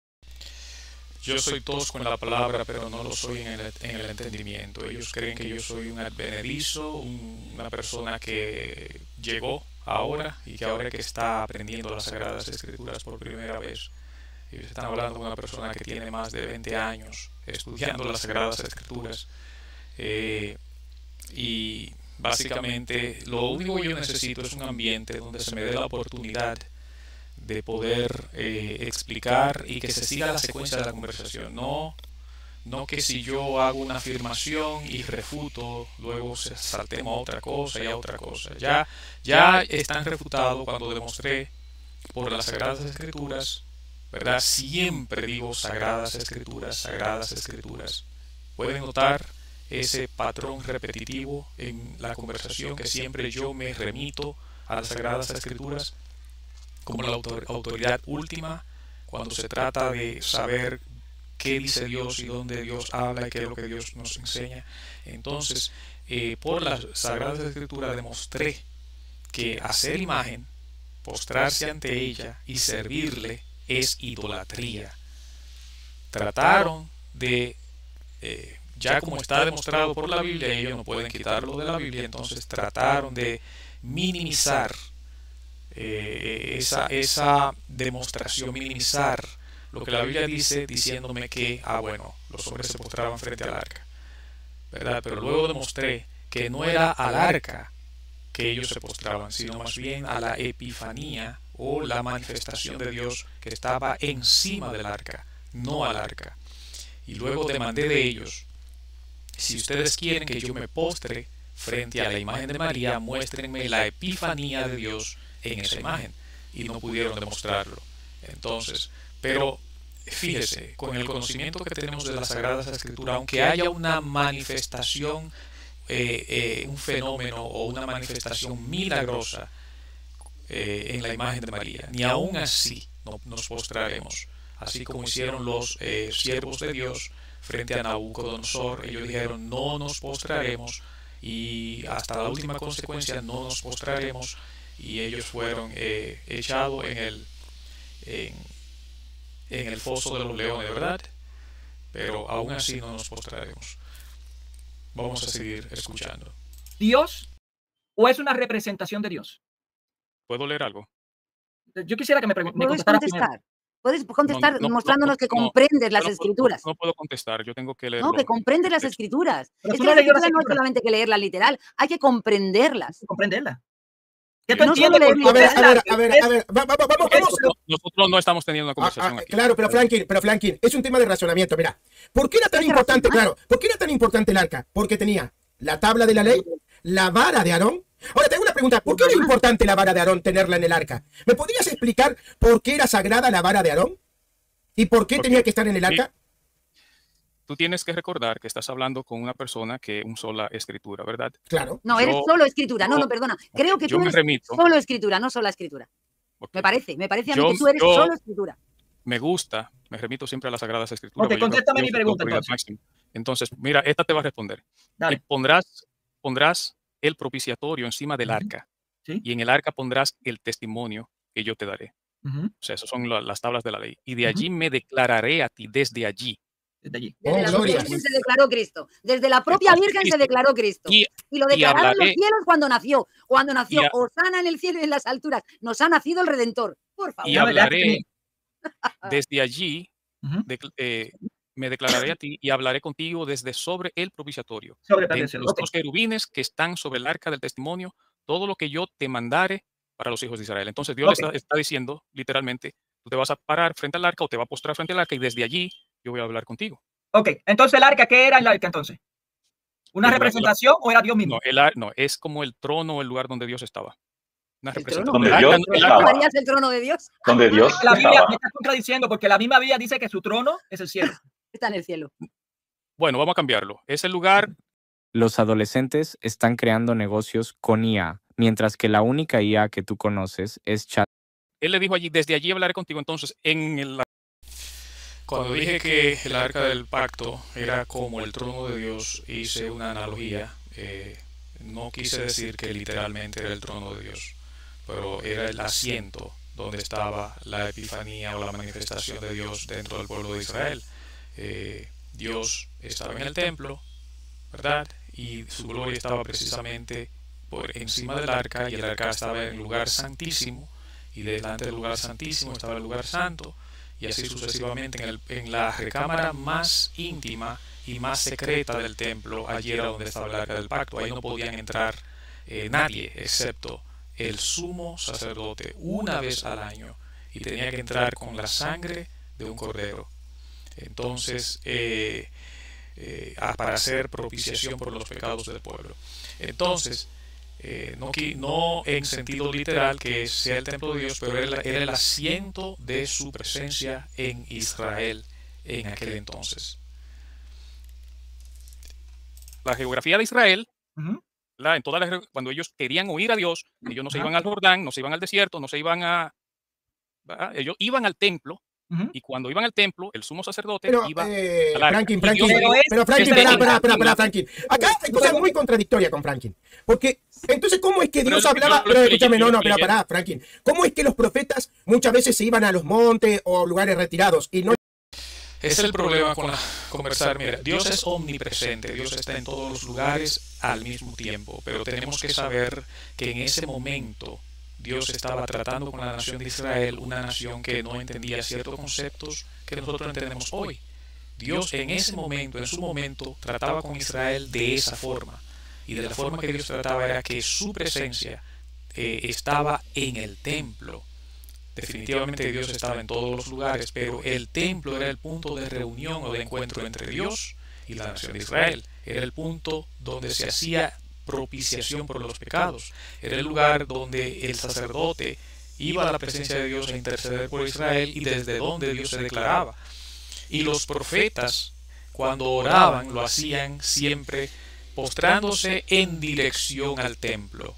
Yo soy tosco en la palabra, pero no lo soy en el entendimiento. Ellos creen que yo soy un advenedizo, una persona que llegó ahora y que ahora que está aprendiendo las Sagradas Escrituras por primera vez. Ellos están hablando con una persona que tiene más de 20 años estudiando las Sagradas Escrituras. Y básicamente lo único que yo necesito es un ambiente donde se me dé la oportunidad de poder explicar y que se siga la secuencia de la conversación. No que si yo hago una afirmación y refuto, luego saltemos a otra cosa y a otra cosa. Ya están refutados cuando demostré por las Sagradas Escrituras, ¿verdad? Siempre digo Sagradas Escrituras, Sagradas Escrituras. Pueden notar ese patrón repetitivo en la conversación, que siempre yo me remito a las Sagradas Escrituras como la autoridad última cuando se trata de saber qué dice Dios y dónde Dios habla y qué es lo que Dios nos enseña. Entonces, por las Sagradas Escrituras demostré que hacer imagen, postrarse ante ella y servirle es idolatría. Trataron de, ya como está demostrado por la Biblia, ellos no pueden quitarlo de la Biblia, entonces trataron de minimizar esa demostración, minimizar lo que la Biblia dice, diciéndome que, bueno, los hombres se postraban frente al arca, ¿verdad? Pero luego demostré que no era al arca que ellos se postraban, sino más bien a la epifanía o la manifestación de Dios que estaba encima del arca, no al arca. Y luego demandé de ellos: si ustedes quieren que yo me postre frente a la imagen de María, muéstrenme la epifanía de Dios en esa imagen. Y no pudieron demostrarlo. Entonces, pero fíjese, con el conocimiento que tenemos de las Sagradas Escrituras, aunque haya una manifestación, un fenómeno o una manifestación milagrosa en la imagen de María, ni aún así no nos postraremos. Así como hicieron los siervos de Dios frente a Nabucodonosor, ellos dijeron: no nos postraremos, y hasta la última consecuencia no nos postraremos, y ellos fueron echados en el foso de los leones, ¿verdad? Pero aún así no nos postraremos. Vamos a seguir escuchando. ¿Dios o es una representación de Dios? ¿Puedo leer algo? Yo quisiera que me contestara primero. Puedes contestar mostrándonos que comprendes las escrituras. No puedo contestar, yo tengo que leerlo. No, que comprendes las escrituras. Pero es que las escrituras no es solamente que leerlas literal, hay que comprenderlas. Comprenderlas. ¿Qué tú entiendes? A ver, vamos. Nosotros no estamos teniendo una conversación aquí. Claro, pero Franklin, es un tema de razonamiento. Mira, ¿por qué era tan importante? Claro, ¿por qué era tan importante el arca? Porque tenía la tabla de la ley, la vara de Aarón. Ahora tengo una pregunta: ¿por qué era importante la vara de Aarón tenerla en el arca? ¿Me podrías explicar por qué era sagrada la vara de Aarón? ¿Y por qué tenía que estar en el arca? Tú tienes que recordar que estás hablando con una persona que usó la escritura, ¿verdad? Claro. No, eres solo escritura. No, perdona. Creo que tú eres solo escritura, no sola escritura. Me parece a mí que tú eres solo escritura. Me gusta, me remito siempre a las Sagradas Escrituras. Ok, contéstame mi pregunta entonces. Entonces, mira, esta te va a responder. Pondrás el propiciatorio encima del arca, ¿sí? Y en el arca pondrás el testimonio que yo te daré. O sea, esas son las tablas de la ley. Y de allí me declararé a ti, desde allí. Desde allí. Desde la propia Virgen se declaró Cristo. Desde la propia Virgen se declaró Cristo. Y lo declararon los cielos cuando nació. Cuando nació, Hosana en el cielo y en las alturas. Nos ha nacido el Redentor. Por favor. Y hablaré desde allí, me declararé a ti y hablaré contigo desde sobre el propiciatorio. Los querubines que están sobre el arca del testimonio, todo lo que yo te mandare para los hijos de Israel. Entonces Dios le está diciendo literalmente: tú te vas a parar frente al arca o te vas a postrar frente al arca y desde allí yo voy a hablar contigo. Ok, entonces el arca, ¿qué era el arca entonces? ¿Una representación o era Dios mismo? No, es como el trono o el lugar donde Dios estaba. Una representación. ¿Donde Dios estaba? ¿Harías el trono de Dios? Donde Dios la Biblia estaba. me está contradiciendo porque la misma Biblia dice que su trono es el cielo. Está en el cielo. Bueno, vamos a cambiarlo. Es el lugar. Los adolescentes están creando negocios con IA, mientras que la única IA que tú conoces es Chat. Él le dijo allí: desde allí hablaré contigo. Entonces, cuando dije que el arca del pacto era como el trono de Dios, hice una analogía. No quise decir que literalmente era el trono de Dios, pero era el asiento donde estaba la epifanía o la manifestación de Dios dentro del pueblo de Israel. Dios estaba en el templo, ¿verdad? Y su gloria estaba precisamente por encima del arca, y el arca estaba en el lugar santísimo, y delante del lugar santísimo estaba el lugar santo, y así sucesivamente en la recámara más íntima y más secreta del templo. Allí era donde estaba el arca del pacto. Ahí no podían entrar nadie excepto el sumo sacerdote una vez al año, y tenía que entrar con la sangre de un cordero. Entonces, para hacer propiciación por los pecados del pueblo. Entonces, no en sentido literal que sea el templo de Dios, pero era el asiento de su presencia en Israel en aquel entonces. La geografía de Israel, cuando ellos querían oír a Dios, ellos no se iban al Jordán, no se iban al desierto, no se iban ellos iban al templo. Y cuando iban al templo, el sumo sacerdote iba al arca. Franklin. Acá hay cosas muy contradictorias con Franklin. Porque, entonces, ¿cómo es que Dios hablaba? Pero escúchame, Franklin. ¿Cómo es que los profetas muchas veces se iban a los montes o lugares retirados y no? Ese es el problema con conversar. Mira, Dios es omnipresente, Dios está en todos los lugares al mismo tiempo, pero tenemos que saber que en ese momento Dios estaba tratando con la nación de Israel, una nación que no entendía ciertos conceptos que nosotros entendemos hoy. Dios en ese momento, en su momento, trataba con Israel de esa forma. y de la forma que Dios trataba era que su presencia estaba en el templo. Definitivamente Dios estaba en todos los lugares, pero el templo era el punto de reunión o de encuentro entre Dios y la nación de Israel. Era el punto donde se hacía propiciación por los pecados. Era el lugar donde el sacerdote iba a la presencia de Dios a interceder por Israel y desde donde Dios se declaraba. Y los profetas, cuando oraban, lo hacían siempre postrándose en dirección al templo,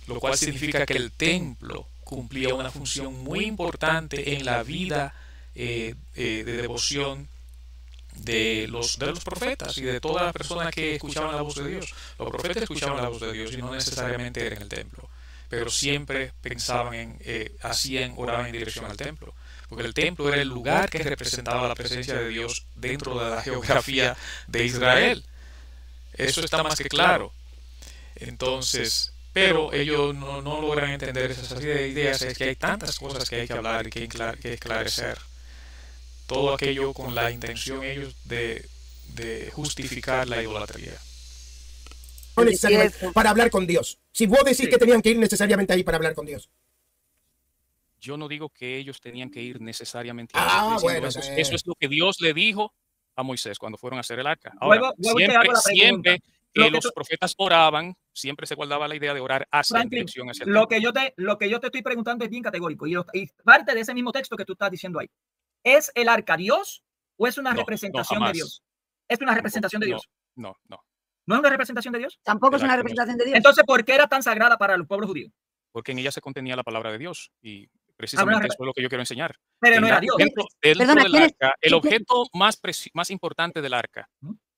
lo cual significa que el templo cumplía una función muy importante en la vida de devoción de los profetas y de todas las personas que escuchaban la voz de Dios. Los profetas escuchaban la voz de Dios y no necesariamente era en el templo, pero siempre pensaban oraban en dirección al templo, porque el templo era el lugar que representaba la presencia de Dios dentro de la geografía de Israel. Eso está más que claro. Entonces, pero ellos no logran entender esas ideas. Es que hay tantas cosas que hay que hablar y que esclarecer. Todo aquello con la intención ellos de justificar la idolatría. No necesariamente para hablar con Dios. Si vos decís que tenían que ir necesariamente ahí para hablar con Dios. Yo no digo que ellos tenían que ir necesariamente. Bueno, eso es lo que Dios le dijo a Moisés cuando fueron a hacer el arca. Ahora, siempre que los profetas oraban, siempre se guardaba la idea de orar hacia la dirección hacia el lo que yo te estoy preguntando es bien categórico y parte de ese mismo texto que tú estás diciendo ahí. ¿Es el arca Dios o es una representación de Dios? ¿Es una representación de Dios? No. ¿No es una representación de Dios? Tampoco es una representación de Dios. Entonces, ¿por qué era tan sagrada para el pueblo judío? Porque en ella se contenía la palabra de Dios y precisamente eso es lo que yo quiero enseñar. Pero no era Dios. Dentro del arca, el objeto más importante del arca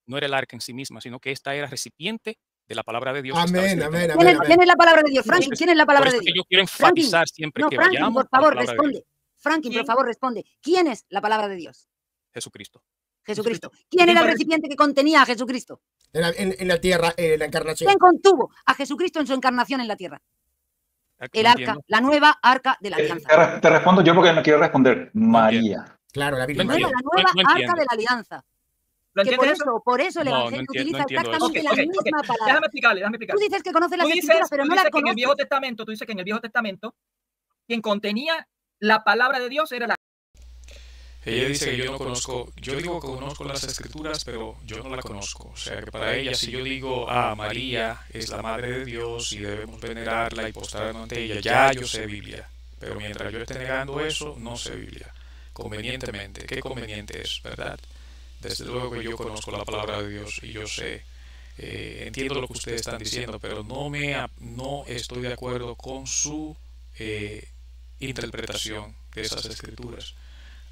no era el arca en sí misma, sino que esta era recipiente de la palabra de Dios. Amén. ¿Quién es la palabra de Dios? Franklin, ¿quién es la palabra de Dios? Yo quiero enfatizar siempre que vayamos. Por favor, responde. Franklin, por favor, responde. ¿Quién es la palabra de Dios? Jesucristo. ¿Quién era el recipiente que contenía a Jesucristo? En la tierra, la encarnación. ¿Quién contuvo a Jesucristo en su encarnación en la tierra? El arca, la nueva arca de la alianza. Te respondo yo porque no quiero responder. María. Claro, la Virgen María. La nueva arca de la alianza. Que por eso el Evangelio utiliza exactamente la misma palabra. Déjame explicarle. Tú dices que conoces las Escrituras, pero no las conoces. Tú dices que en el Viejo Testamento quien contenía la palabra de Dios era la... Ella dice que yo no conozco, yo digo que conozco las Escrituras, pero yo no la conozco. O sea que para ella, si yo digo, María es la Madre de Dios y debemos venerarla y postrarnos ante ella, ya yo sé Biblia. Pero mientras yo esté negando eso, no sé Biblia. Convenientemente. ¿Qué conveniente es, verdad? Desde luego que yo conozco la palabra de Dios y yo sé, entiendo lo que ustedes están diciendo, pero no estoy de acuerdo con su interpretación de esas Escrituras.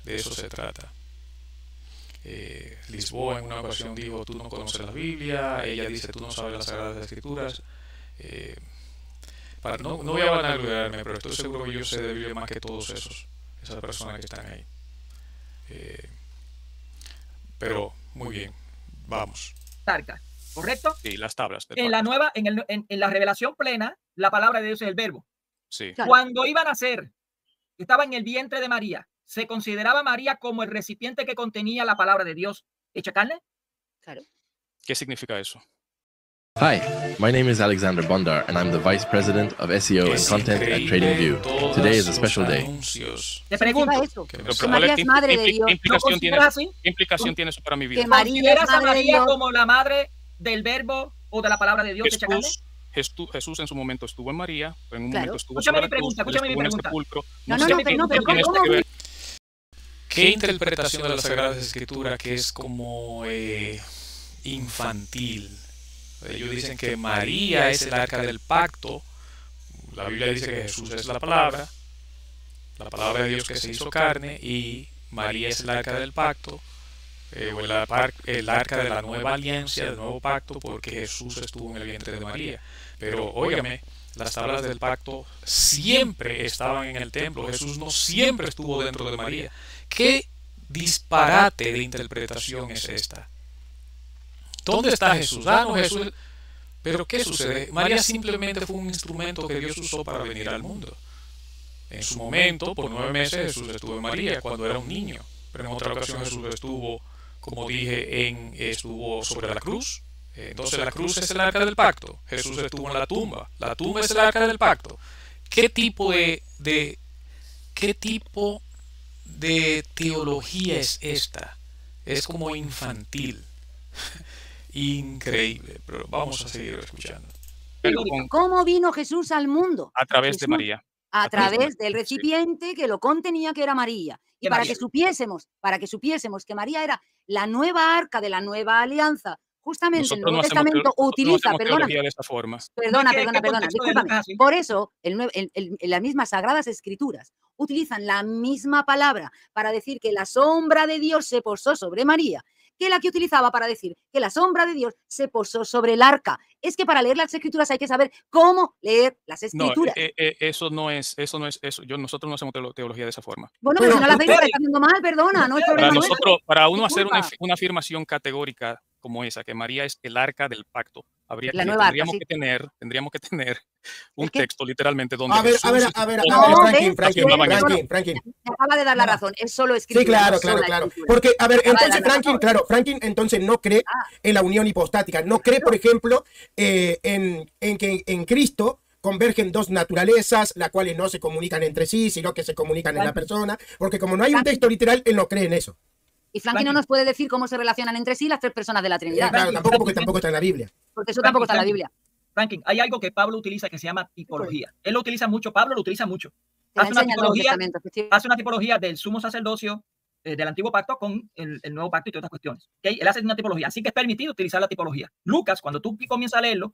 De eso se trata. Lisboa en una ocasión dijo, tú no conoces la Biblia. Ella dice, tú no sabes las Sagradas Escrituras. No voy a vanagloriarme, pero estoy seguro que yo sé de Biblia más que todos esas personas que están ahí. Pero muy bien, vamos. ¿Correcto? Sí, las tablas. En la revelación plena, la palabra de Dios es el verbo. Sí. Cuando iban a nacer, estaba en el vientre de María, ¿se consideraba María como el recipiente que contenía la palabra de Dios hecha carne? Claro. ¿Qué significa eso? Hi, my name is Alexander Bondar, and I'm the Vice President of SEO and Content at TradingView. Today is a special day. Te pregunto, ¿Qué implicación tiene eso para mi vida? ¿Consideras a María como la madre del verbo o de la palabra de Dios hecha carne? Jesús en su momento estuvo en María, pero en un momento estuvo en el sepulcro. ¿Qué interpretación de las Sagradas Escrituras que es como infantil? Ellos dicen que María es el arca del pacto. La Biblia dice que Jesús es la palabra de Dios que se hizo carne, y María es el arca del pacto, o el arca de la nueva alianza, del nuevo pacto, porque Jesús estuvo en el vientre de María. Pero óigame, las tablas del pacto siempre estaban en el templo. Jesús no siempre estuvo dentro de María. ¿Qué disparate de interpretación es esta? ¿Dónde está Jesús? No, Jesús. Pero ¿qué sucede? María simplemente fue un instrumento que Dios usó para venir al mundo. En su momento, por 9 meses, Jesús estuvo en María cuando era un niño. Pero en otra ocasión Jesús estuvo, como dije, estuvo sobre la cruz, Entonces la cruz es el arca del pacto. Jesús estuvo en la tumba. La tumba es el arca del pacto. ¿Qué tipo de teología es esta? Es como infantil. Increíble, pero vamos a seguir escuchando. ¿Cómo vino Jesús al mundo? A través de María. A través del recipiente que lo contenía, que era María. Y para que supiésemos que María era la nueva arca de la nueva alianza, justamente el Nuevo Testamento utiliza, perdona, discúlpame. Por eso, en las mismas Sagradas Escrituras utilizan la misma palabra para decir que la sombra de Dios se posó sobre María, que la que utilizaba para decir que la sombra de Dios se posó sobre el arca. Es que para leer las Escrituras hay que saber cómo leer las Escrituras. Eso no es. Nosotros no hacemos teología de esa forma. Bueno, pero si no la hacéis, está haciendo mal, perdona. No es problema. Para uno hacer una afirmación categórica como esa, que María es el arca del pacto, tendríamos que tener un texto literalmente donde Franklin. Me acaba de dar la razón, es solo escritura. Sí, claro. Porque, a ver, entonces Franklin entonces no cree en la unión hipostática, no cree, por ejemplo, en que en Cristo convergen dos naturalezas, las cuales no se comunican entre sí, sino que se comunican en la persona, porque como no hay un texto literal, él no cree en eso. Y Franklin no nos puede decir cómo se relacionan entre sí las tres personas de la Trinidad. Claro, tampoco, porque tampoco está en la Biblia. Porque eso tampoco está en la Biblia. Franklin, hay algo que Pablo utiliza que se llama tipología. Él lo utiliza mucho, Pablo lo utiliza mucho. Hace una tipología del sumo sacerdocio del antiguo pacto con el nuevo pacto y todas estas cuestiones. ¿Okay? Él hace una tipología, así que es permitido utilizar la tipología. Lucas, cuando tú comienzas a leerlo,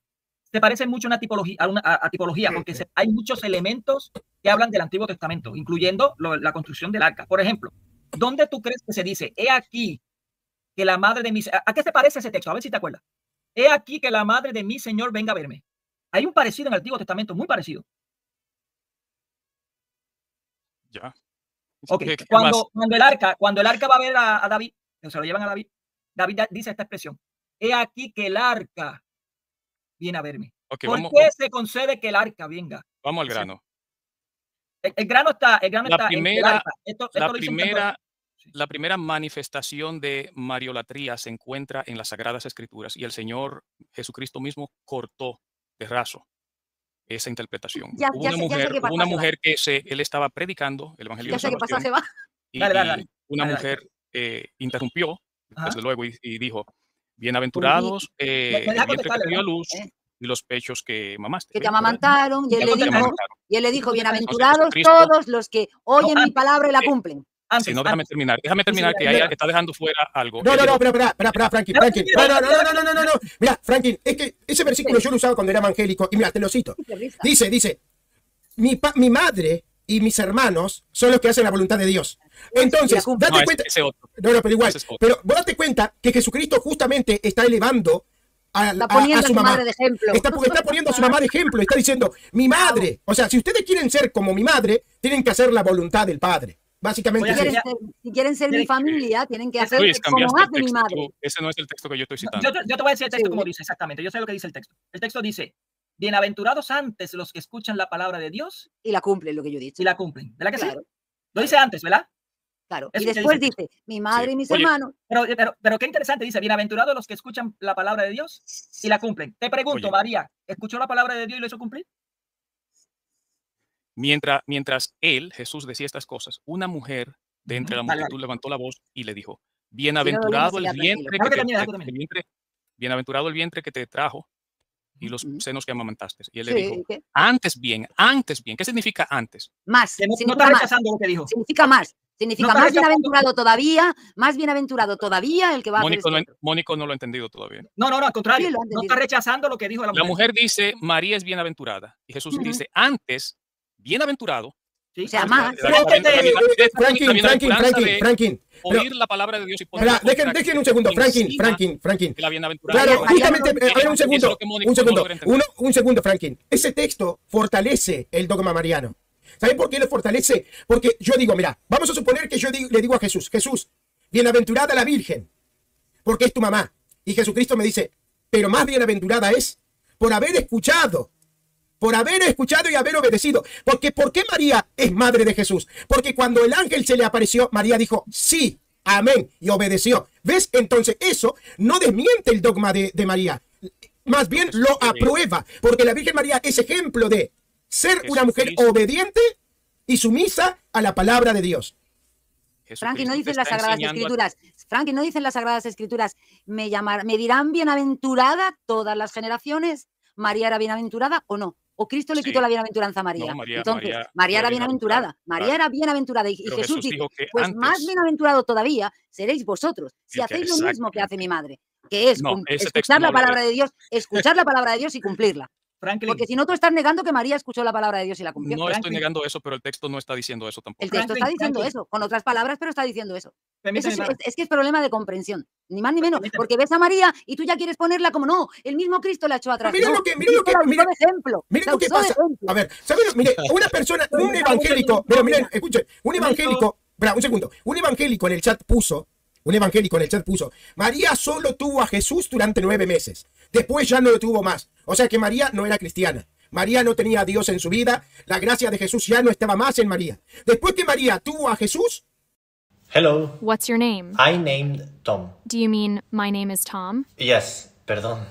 te parece mucho una tipología, a tipología, porque hay muchos elementos que hablan del Antiguo Testamento, incluyendo la construcción del arca. Por ejemplo, ¿dónde tú crees que se dice, he aquí que la madre de mi... ¿A qué se parece ese texto? A ver si te acuerdas. He aquí que la madre de mi Señor venga a verme. Hay un parecido en el Antiguo Testamento, muy parecido. Ya. Okay. Cuando el arca va a ver a David, se lo llevan a David, David dice esta expresión, he aquí que el arca viene a verme. Okay, ¿Por qué se concede que el arca venga? Vamos al grano. El grano está la primera manifestación de mariolatría se encuentra en las Sagradas Escrituras y el Señor Jesucristo mismo cortó de raso esa interpretación. Hubo una mujer que él estaba predicando el Evangelio de Salvación y una mujer interrumpió, desde luego, y dijo, bienaventurados el vientre que te dio a luz y los pechos que mamaste. Que te amamantaron, y él le dijo, bienaventurados todos los que oyen mi palabra y la cumplen. Sí, no, déjame terminar, que ahí está dejando fuera algo. No, espera, Franklin. No. Mira, Franklin, es que ese versículo yo lo usaba cuando era evangélico, y mira, te lo cito. Dice, mi madre y mis hermanos son los que hacen la voluntad de Dios. Entonces, date cuenta. Pero igual. Pero vos date cuenta que Jesucristo justamente está elevando a su mamá. De ejemplo. Está poniendo a su mamá de ejemplo. Está diciendo, mi madre. O sea, si ustedes quieren ser como mi madre, tienen que hacer la voluntad del Padre. Básicamente. Si quieren ser mi familia, tienen que hacer como hace mi madre. Ese no es el texto que yo estoy citando. Yo te voy a decir el texto como dice exactamente. Yo sé lo que dice el texto. El texto dice, bienaventurados antes los que escuchan la palabra de Dios. Y la cumplen, lo que yo he dicho. Y la cumplen. ¿Verdad que sí? Lo dice antes, ¿verdad? Claro. Y después dice, mi madre y mis hermanos. Pero qué interesante, dice, bienaventurados los que escuchan la palabra de Dios y la cumplen. Te pregunto, María, ¿escuchó la palabra de Dios y lo hizo cumplir? Mientras Jesús decía estas cosas, una mujer de entre la multitud levantó la voz y le dijo, bienaventurado el vientre que te trajo y los senos que amamantaste. Y él le dijo, antes bien, ¿qué significa antes? Más. No está rechazando lo que dijo. Significa más. Significa más bienaventurado todavía el que va a hacer esto. Mónico no lo ha entendido todavía. No, al contrario. No está rechazando lo que dijo la mujer. La mujer dice, María es bienaventurada. Y Jesús dice, antes, bienaventurado. Sí, o sea, más. Franklin. Oír la palabra de Dios y poner. Dejen un segundo, Franklin. La bienaventurada. Claro, justamente, a ver, un segundo, Franklin. Ese texto fortalece el dogma mariano. ¿Saben por qué lo fortalece? Porque yo digo, mira, vamos a suponer que yo le digo a Jesús, bienaventurada la Virgen, porque es tu mamá. Y Jesucristo me dice, pero más bienaventurada es por haber escuchado y haber obedecido. Porque ¿por qué María es madre de Jesús? Porque cuando el ángel se le apareció, María dijo, sí, amén, y obedeció. ¿Ves? Entonces eso no desmiente el dogma de María. más bien lo aprueba, porque la Virgen María es ejemplo de ser una mujer obediente y sumisa a la palabra de Dios. Frankie, no dicen las Sagradas Escrituras. Frankie, no dicen las Sagradas Escrituras. Me dirán bienaventurada todas las generaciones. ¿María era bienaventurada o no? ¿O Cristo le quitó la bienaventuranza a María? No, Entonces, María era bienaventurada. María era bienaventurada. Y Jesús dijo que pues más bienaventurado todavía seréis vosotros, si hacéis lo mismo que hace mi madre, que es escuchar la palabra de Dios, escuchar la palabra de Dios y cumplirla. Franklin. Porque si no, tú estás negando que María escuchó la palabra de Dios y la cumplió. No Franklin. estoy negando eso, pero el texto no está diciendo eso tampoco. El texto está diciendo eso, con otras palabras, pero está diciendo eso. Es que es problema de comprensión, ni más ni menos, porque ves a María y tú ya quieres ponerla como no, el mismo Cristo la echó atrás. Mira lo que pasa. A ver, ¿sabes? Mire, una persona, un evangélico, pero miren, escuchen, un evangélico, espera, un segundo, un evangélico en el chat puso, María solo tuvo a Jesús durante 9 meses, después ya no lo tuvo más, o sea que María no era cristiana. María no tenía a Dios en su vida, la gracia de Jesús ya no estaba más en María. Después que María tuvo a Jesús... Hello. What's your name? I named Tom. Do you mean my name is Tom? Yes, perdón.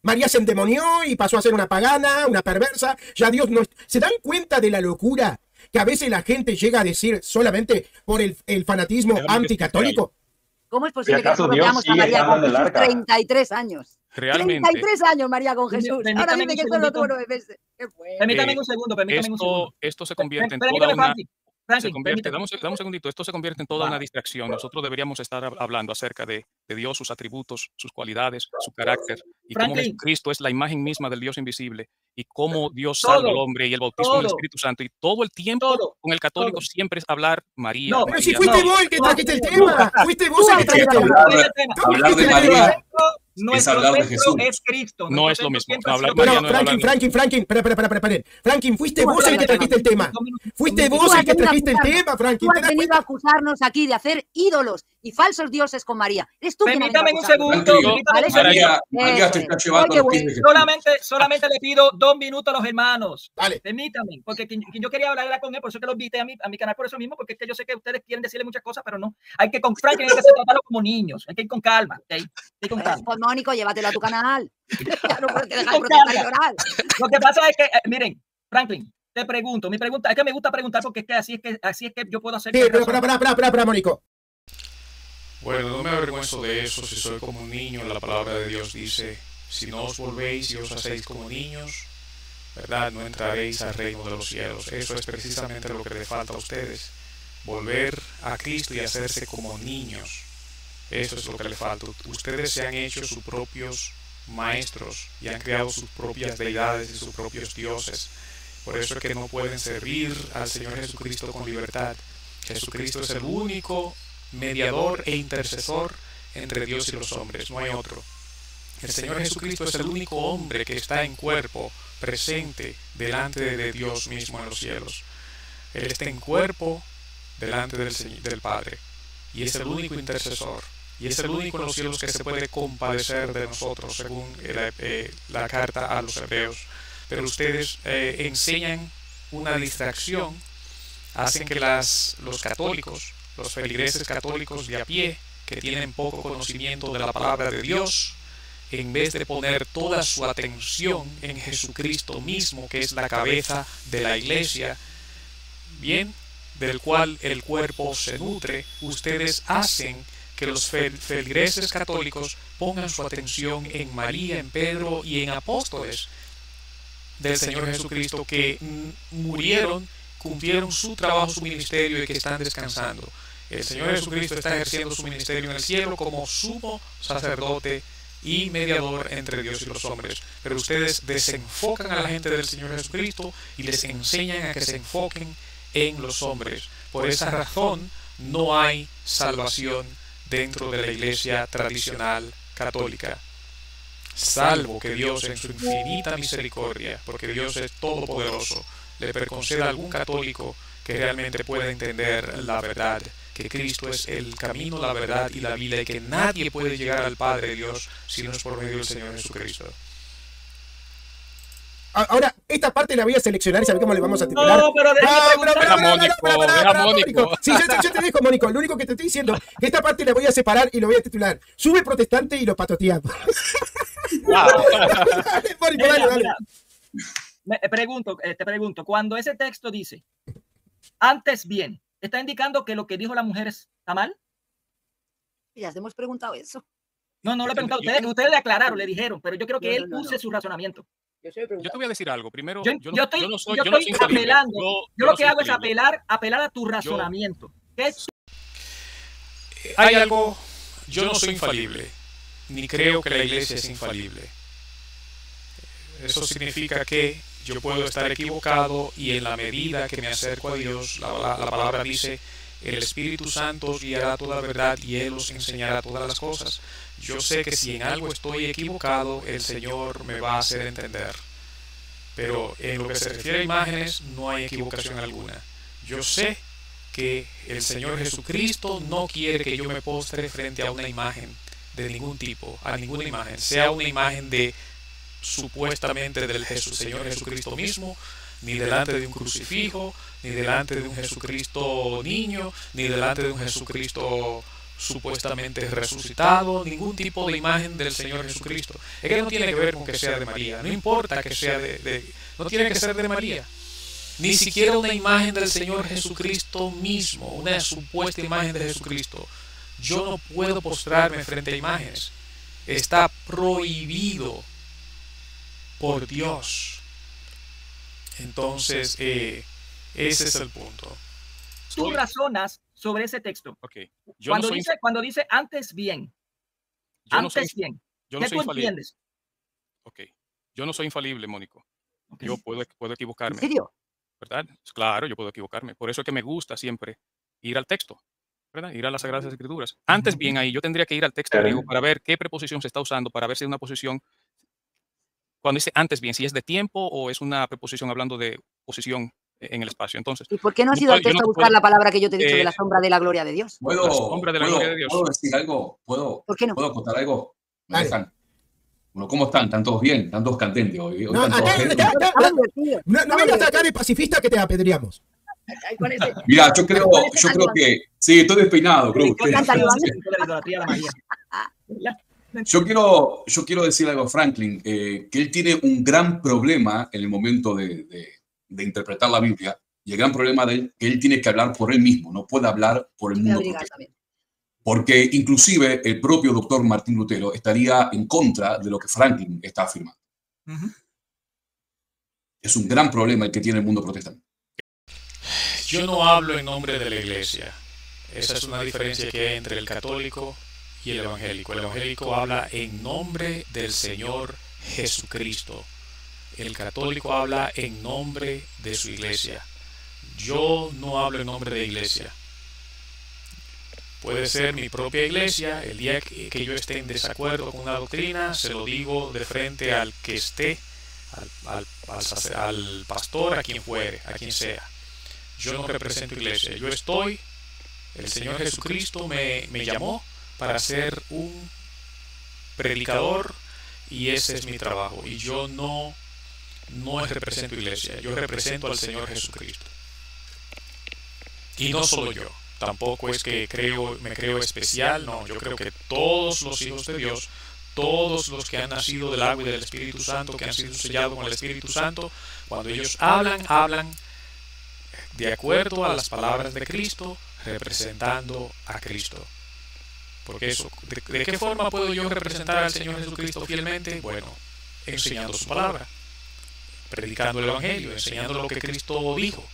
María se endemonió y pasó a ser una pagana, una perversa. Ya Dios no... ¿Se dan cuenta de la locura que a veces la gente llega a decir solamente por el fanatismo anticatólico? ¿Cómo es posible que nosotros veamos a María con Jesús 33 años? Realmente. 33 años María con Jesús. Ahora dice que solo tuvo 9 meses. Permítame un segundo, Esto se convierte en toda una... Dame un segundito. Esto se convierte en toda una distracción. Nosotros deberíamos estar hablando acerca de Dios, sus atributos, sus cualidades, su carácter, y cómo Jesucristo es la imagen misma del Dios invisible, y cómo Dios salva al hombre, y el bautismo del Espíritu Santo. Y todo el tiempo con el católico siempre es hablar María. No, pero si fuiste vos el que trajiste el tema. Fuiste vos el que trajiste el tema. Hablar de María es hablar de Jesús. Es Cristo. No es lo mismo. Franklin, espera. Franklin, fuiste vos el que trajiste el tema. Fuiste vos el que trajiste el tema, Franklin. Tú has venido a acusarnos aquí de hacer ídolos y falsos dioses con María. Eres tú. Permítame un segundo. María te está llevando a los pies de Jesús. Solamente le pido 2 minutos a los hermanos. Vale. Permítame, porque quien yo quería hablar era con él, por eso que lo invité a mi canal por eso mismo, porque es que yo sé que ustedes quieren decirle muchas cosas, pero no. Hay que con Franklin hay que tratarlo como niños. Hay que ir con calma. Hay que ir con calma. Pues Mónico, llévatelo a tu canal. Ya no puedes dejar de protestar y llorar. Lo que pasa es que, miren, Franklin, te pregunto, mi pregunta, es que me gusta preguntar porque es que así es que yo puedo hacer. Sí, pero para, Mónico. Bueno, no me avergüenzo de eso si soy como un niño. La palabra de Dios dice, si no os volvéis y os hacéis como niños, ¿verdad? No entraréis al reino de los cielos. Eso es precisamente lo que le falta a ustedes. Volver a Cristo y hacerse como niños. Eso es lo que le falta. Ustedes se han hecho sus propios maestros y han creado sus propias deidades y sus propios dioses. Por eso es que no pueden servir al Señor Jesucristo con libertad. Jesucristo es el único mediador e intercesor entre Dios y los hombres, no hay otro. El Señor Jesucristo es el único hombre que está en cuerpo, presente delante de Dios mismo en los cielos. Él está en cuerpo delante del Padre y es el único intercesor. Y es el único en los cielos que se puede compadecer de nosotros, según la carta a los hebreos. Pero ustedes enseñan una distracción, hacen que los católicos, los feligreses católicos de a pie, que tienen poco conocimiento de la palabra de Dios, en vez de poner toda su atención en Jesucristo mismo, que es la cabeza de la iglesia, bien, del cual el cuerpo se nutre, ustedes hacen que los feligreses católicos pongan su atención en María, en Pedro y en apóstoles del Señor Jesucristo que murieron, cumplieron su trabajo, su ministerio y que están descansando. El Señor Jesucristo está ejerciendo su ministerio en el cielo como sumo sacerdote y mediador entre Dios y los hombres. Pero ustedes desenfocan a la gente del Señor Jesucristo y les enseñan a que se enfoquen en los hombres. Por esa razón no hay salvación dentro de la iglesia tradicional católica, salvo que Dios en su infinita misericordia, porque Dios es todopoderoso, le conceda a algún católico que realmente pueda entender la verdad, que Cristo es el camino, la verdad y la vida, y que nadie puede llegar al Padre Dios si no es por medio del Señor Jesucristo. Ahora, esta parte la voy a seleccionar y ¿sabes cómo le vamos a titular? No, pero deja Mónico. Sí, yo te dejo, Mónico. Lo único que te estoy diciendo, que esta parte la voy a separar y lo voy a titular: Sube protestante y lo patoteado. Te pregunto, cuando ese texto dice, antes bien, ¿está indicando que lo que dijo la mujer está mal? Ya te hemos preguntado eso. No le he preguntado. Ustedes le aclararon, le dijeron, pero yo creo que él use su razonamiento. Yo te voy a decir algo. Primero, yo estoy apelando. Yo lo que hago es apelar a tu razonamiento. Hay algo, yo no soy infalible, ni creo que la iglesia es infalible. Eso significa que yo puedo estar equivocado y en la medida que me acerco a Dios, la palabra dice, el Espíritu Santo os guiará toda la verdad y Él os enseñará todas las cosas. Yo sé que si en algo estoy equivocado, el Señor me va a hacer entender. Pero en lo que se refiere a imágenes, no hay equivocación alguna. Yo sé que el Señor Jesucristo no quiere que yo me postre frente a una imagen de ningún tipo, a ninguna imagen, sea una imagen de supuestamente del Señor Jesucristo mismo, ni delante de un crucifijo, ni delante de un Jesucristo niño, ni delante de un Jesucristo supuestamente resucitado, ningún tipo de imagen del Señor Jesucristo. Es que no tiene que ver con que sea de María, no importa que sea no tiene que ser de María, ni siquiera una imagen del Señor Jesucristo mismo, una supuesta imagen de Jesucristo. Yo no puedo postrarme frente a imágenes, está prohibido por Dios. Entonces, ese es el punto. Tú razonas sobre ese texto. Okay. Cuando dice antes bien. ¿Qué tú entiendes? Ok. Yo no soy infalible, Mónico. Okay. Yo puedo equivocarme. ¿En serio? ¿Verdad? Claro, yo puedo equivocarme. Por eso es que me gusta siempre ir al texto, ¿verdad? Ir a las Sagradas Escrituras. Antes bien, ahí yo tendría que ir al texto griego para ver qué preposición se está usando, para ver si es una posición. Cuando dice antes bien, si es de tiempo o es una preposición hablando de posición en el espacio. Entonces, ¿y por qué no has ido al texto a buscar la palabra que yo te he dicho de la sombra de la gloria de Dios? ¿Puedo decir algo? ¿Por qué no? ¿Puedo contar algo? Bueno, ¿cómo están? ¿Están todos bien? ¿Están todos candentes hoy? No vengas acá de pacifista que te apedreamos. Mira, yo creo que sí, estoy despeinado, creo. Yo quiero decir algo a Franklin, que él tiene un gran problema en el momento de interpretar la Biblia, y el gran problema de él, que él tiene que hablar por él mismo, no puede hablar por el mundo. Porque inclusive el propio doctor Martín Lutero estaría en contra de lo que Franklin está afirmando. Es un gran problema el que tiene el mundo protestante. Yo no hablo en nombre de la iglesia. Esa es una diferencia que hay entre el católico y el evangélico. El evangélico habla en nombre del Señor Jesucristo. El católico habla en nombre de su iglesia. Yo no hablo en nombre de la iglesia. Puede ser mi propia iglesia. El día que yo esté en desacuerdo con una doctrina, se lo digo de frente al que esté, al pastor, a quien fuere, a quien sea. Yo no represento iglesia. Yo estoy, el Señor Jesucristo me llamó para ser un predicador y ese es mi trabajo. Y yo no represento iglesia, yo represento al Señor Jesucristo. Y no solo yo, tampoco es que me creo especial, no, yo creo que todos los hijos de Dios, todos los que han nacido del agua y del Espíritu Santo, que han sido sellados con el Espíritu Santo, cuando ellos hablan de acuerdo a las palabras de Cristo, representando a Cristo. Porque eso, ¿de qué forma puedo yo representar al Señor Jesucristo fielmente? Bueno, enseñando su palabra, predicando el Evangelio, enseñando lo que Cristo dijo,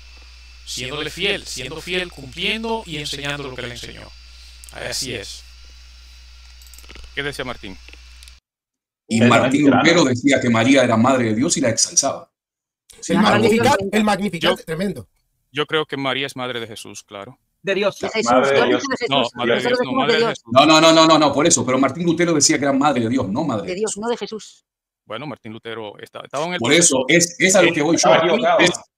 siendo fiel, cumpliendo y enseñando lo que Él enseñó. Así es. ¿Qué decía Martín? Y Martín Lutero decía que María era madre de Dios y la exalzaba. El Magnificat es tremendo. Yo creo que María es madre de Jesús, claro. De Dios. Madre de Dios. No, madre de Dios, no, madre de Jesús. No, por eso. Pero Martín Lutero decía que era madre de Dios, no madre de Dios, no de Jesús. Bueno, Martín Lutero estaba en el... Por eso, es a lo que voy yo.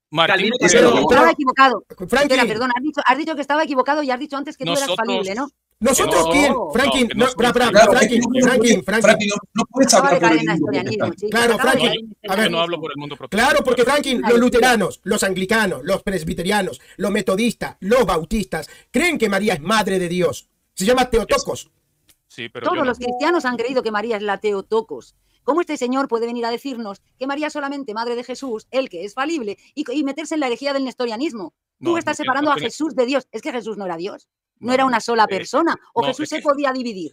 Martín Lutero estaba equivocado. Espera, perdón, has dicho que estaba equivocado y has dicho antes que tú eras falible, ¿no? ¿Nosotros quién? Franklin, Franklin, no puedes hablar por el mundo. Claro, Franklin. A ver, no hablo por el mundo protestante. Claro, porque Franklin, los luteranos, los anglicanos, los presbiterianos, los metodistas, los bautistas, creen que María es madre de Dios. Se llama Teotocos. Sí, pero Todos los cristianos han creído que María es la Theotokos. ¿Cómo este señor puede venir a decirnos que María es solamente madre de Jesús, él que es falible, y meterse en la herejía del nestorianismo? Tú estás separando a Jesús de Dios. ¿Es que Jesús no era Dios? ¿No era una sola persona? ¿O Jesús se podía dividir?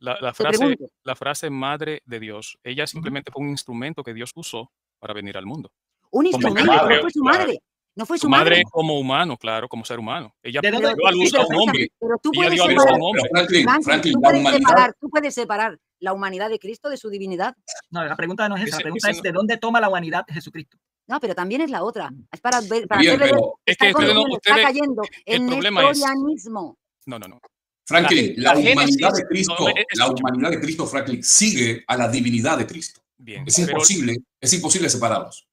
La frase madre de Dios, ella simplemente fue un instrumento que Dios usó para venir al mundo. Un instrumento, no fue su madre. No fue su madre. Como humano, claro, como ser humano. Ella dio a luz a un hombre. Pero tú ella puedes dio a luz a un hombre. Tú puedes separar la humanidad de Cristo de su divinidad. No, la pregunta no es esa. La pregunta es de dónde toma la humanidad de Jesucristo. No, pero también es la otra. Es para ver, es que está cayendo en nestorianismo. No. Franklin, la humanidad de Cristo, Franklin, sigue a la divinidad de Cristo. Bien, es imposible separarlos.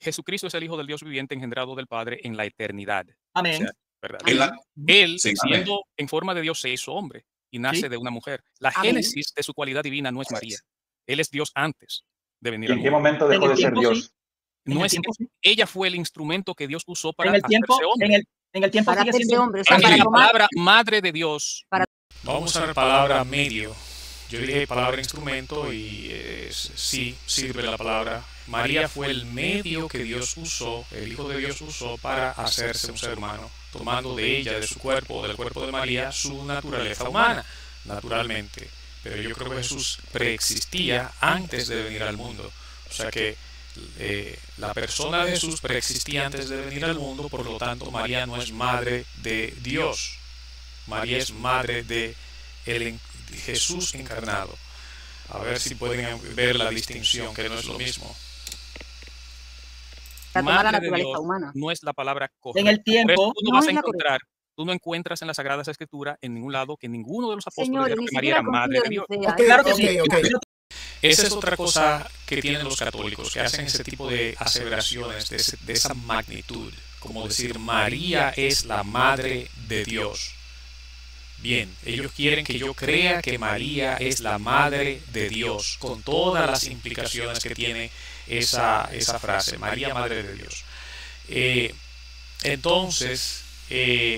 Jesucristo es el Hijo del Dios viviente engendrado del Padre en la eternidad. Amén. O sea, ¿verdad? Él siendo en forma de Dios, se hizo hombre y nace de una mujer. La génesis de su cualidad divina no es María. Él es Dios antes de venir al mundo. ¿En qué momento dejó de ser Dios? No es, ella fue el instrumento que Dios usó para hacerse hombre. En el tiempo para sigue siendo hombre. La palabra madre de Dios. Vamos a usar la palabra medio. Yo dije palabra instrumento y sí, sirve la palabra. María fue el medio que Dios usó, el Hijo de Dios usó para hacerse un ser humano, tomando de ella, de su cuerpo, del cuerpo de María, su naturaleza humana, naturalmente. Pero yo creo que Jesús preexistía antes de venir al mundo. O sea que la persona de Jesús preexistía antes de venir al mundo, por lo tanto María no es madre de Dios. María es madre de Jesús encarnado. A ver si pueden ver la distinción, que no es lo mismo. Madre de Dios no es la palabra correcta. En el tiempo tú no encuentras en las Sagradas Escrituras en ningún lado que ninguno de los apóstoles dijeron que María era madre de Dios. Claro que sí. Esa es otra cosa que tienen los católicos, que hacen ese tipo de aseveraciones de esa magnitud, como decir María es la madre de Dios. Bien, ellos quieren que yo crea que María es la madre de Dios, con todas las implicaciones que tiene esa frase, María, madre de Dios. Entonces,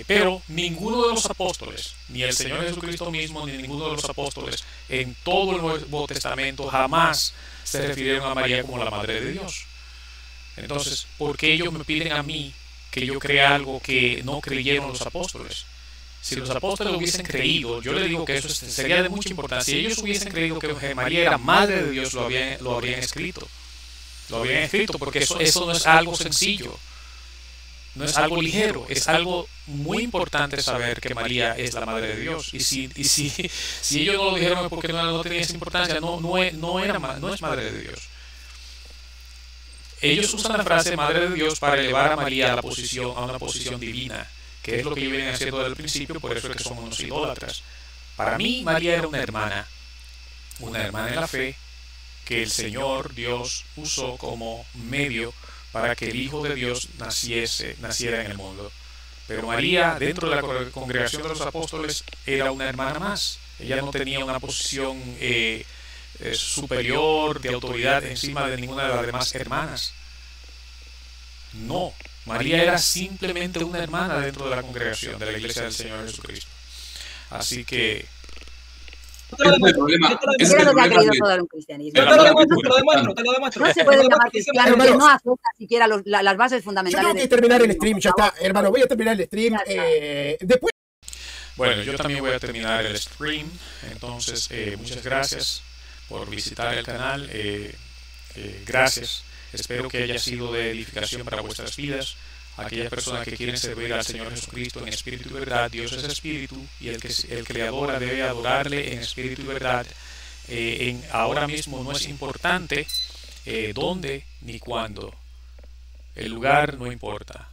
pero ninguno de los apóstoles, ni el Señor Jesucristo mismo, ni ninguno de los apóstoles, en todo el Nuevo Testamento jamás se refirieron a María como la madre de Dios. Entonces, ¿por qué ellos me piden a mí que yo crea algo que no creyeron los apóstoles? Si los apóstoles hubiesen creído, yo le digo que eso sería de mucha importancia. Si ellos hubiesen creído que María era madre de Dios, lo habrían escrito. Lo habrían escrito porque eso no es algo sencillo. No es algo ligero. Es algo muy importante saber que María es la madre de Dios. Y si ellos no lo dijeron porque no tenía esa importancia, no es madre de Dios. Ellos usan la frase madre de Dios para elevar a María a una posición divina, que es lo que ellos vienen haciendo desde el principio, por eso es que somos unos idólatras. Para mí, María era una hermana en la fe, que el Señor Dios usó como medio para que el Hijo de Dios naciera en el mundo. Pero María, dentro de la congregación de los apóstoles, era una hermana más. Ella no tenía una posición superior de autoridad encima de ninguna de las demás hermanas. No. María era simplemente una hermana dentro de la congregación de la Iglesia del Señor Jesucristo. Así que Te lo demuestro. No se puede llamar cristiano que no acepta siquiera las bases fundamentales. Yo tengo que terminar el stream, ya está, hermano. Voy a terminar el stream. Después. Bueno, yo también voy a terminar el stream. Entonces, muchas gracias por visitar el canal. Gracias. Espero que haya sido de edificación para vuestras vidas. Aquellas personas que quieren servir al Señor Jesucristo en espíritu y verdad, Dios es espíritu y el que le adora debe adorarle en espíritu y verdad. Ahora mismo no es importante dónde ni cuándo. El lugar no importa.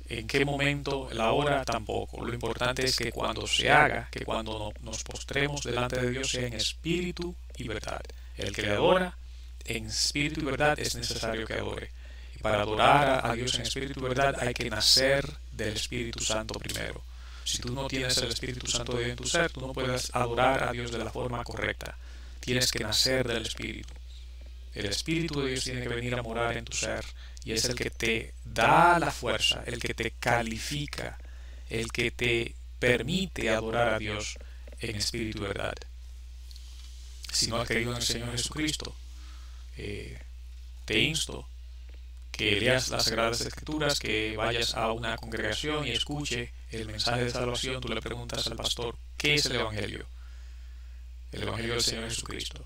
En qué momento, la hora tampoco. Lo importante es que cuando se haga, que cuando nos postremos delante de Dios sea en espíritu y verdad. El que le adora en espíritu y verdad es necesario que adore. Y para adorar a Dios en espíritu y verdad hay que nacer del Espíritu Santo primero. Si tú no tienes el Espíritu Santo en tu ser, tú no puedes adorar a Dios de la forma correcta. Tienes que nacer del Espíritu. El Espíritu de Dios tiene que venir a morar en tu ser y es el que te da la fuerza, el que te califica, el que te permite adorar a Dios en espíritu y verdad. Si no has creído en el Señor Jesucristo, te insto que leas las Sagradas Escrituras, que vayas a una congregación y escuche el mensaje de salvación. Tú le preguntas al pastor, ¿qué es el Evangelio? El Evangelio del Señor Jesucristo.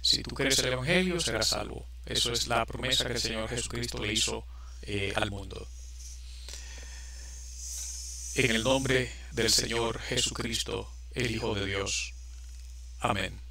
Si tú crees el Evangelio, serás salvo. Eso es la promesa que el Señor Jesucristo le hizo al mundo. En el nombre del Señor Jesucristo, el Hijo de Dios. Amén.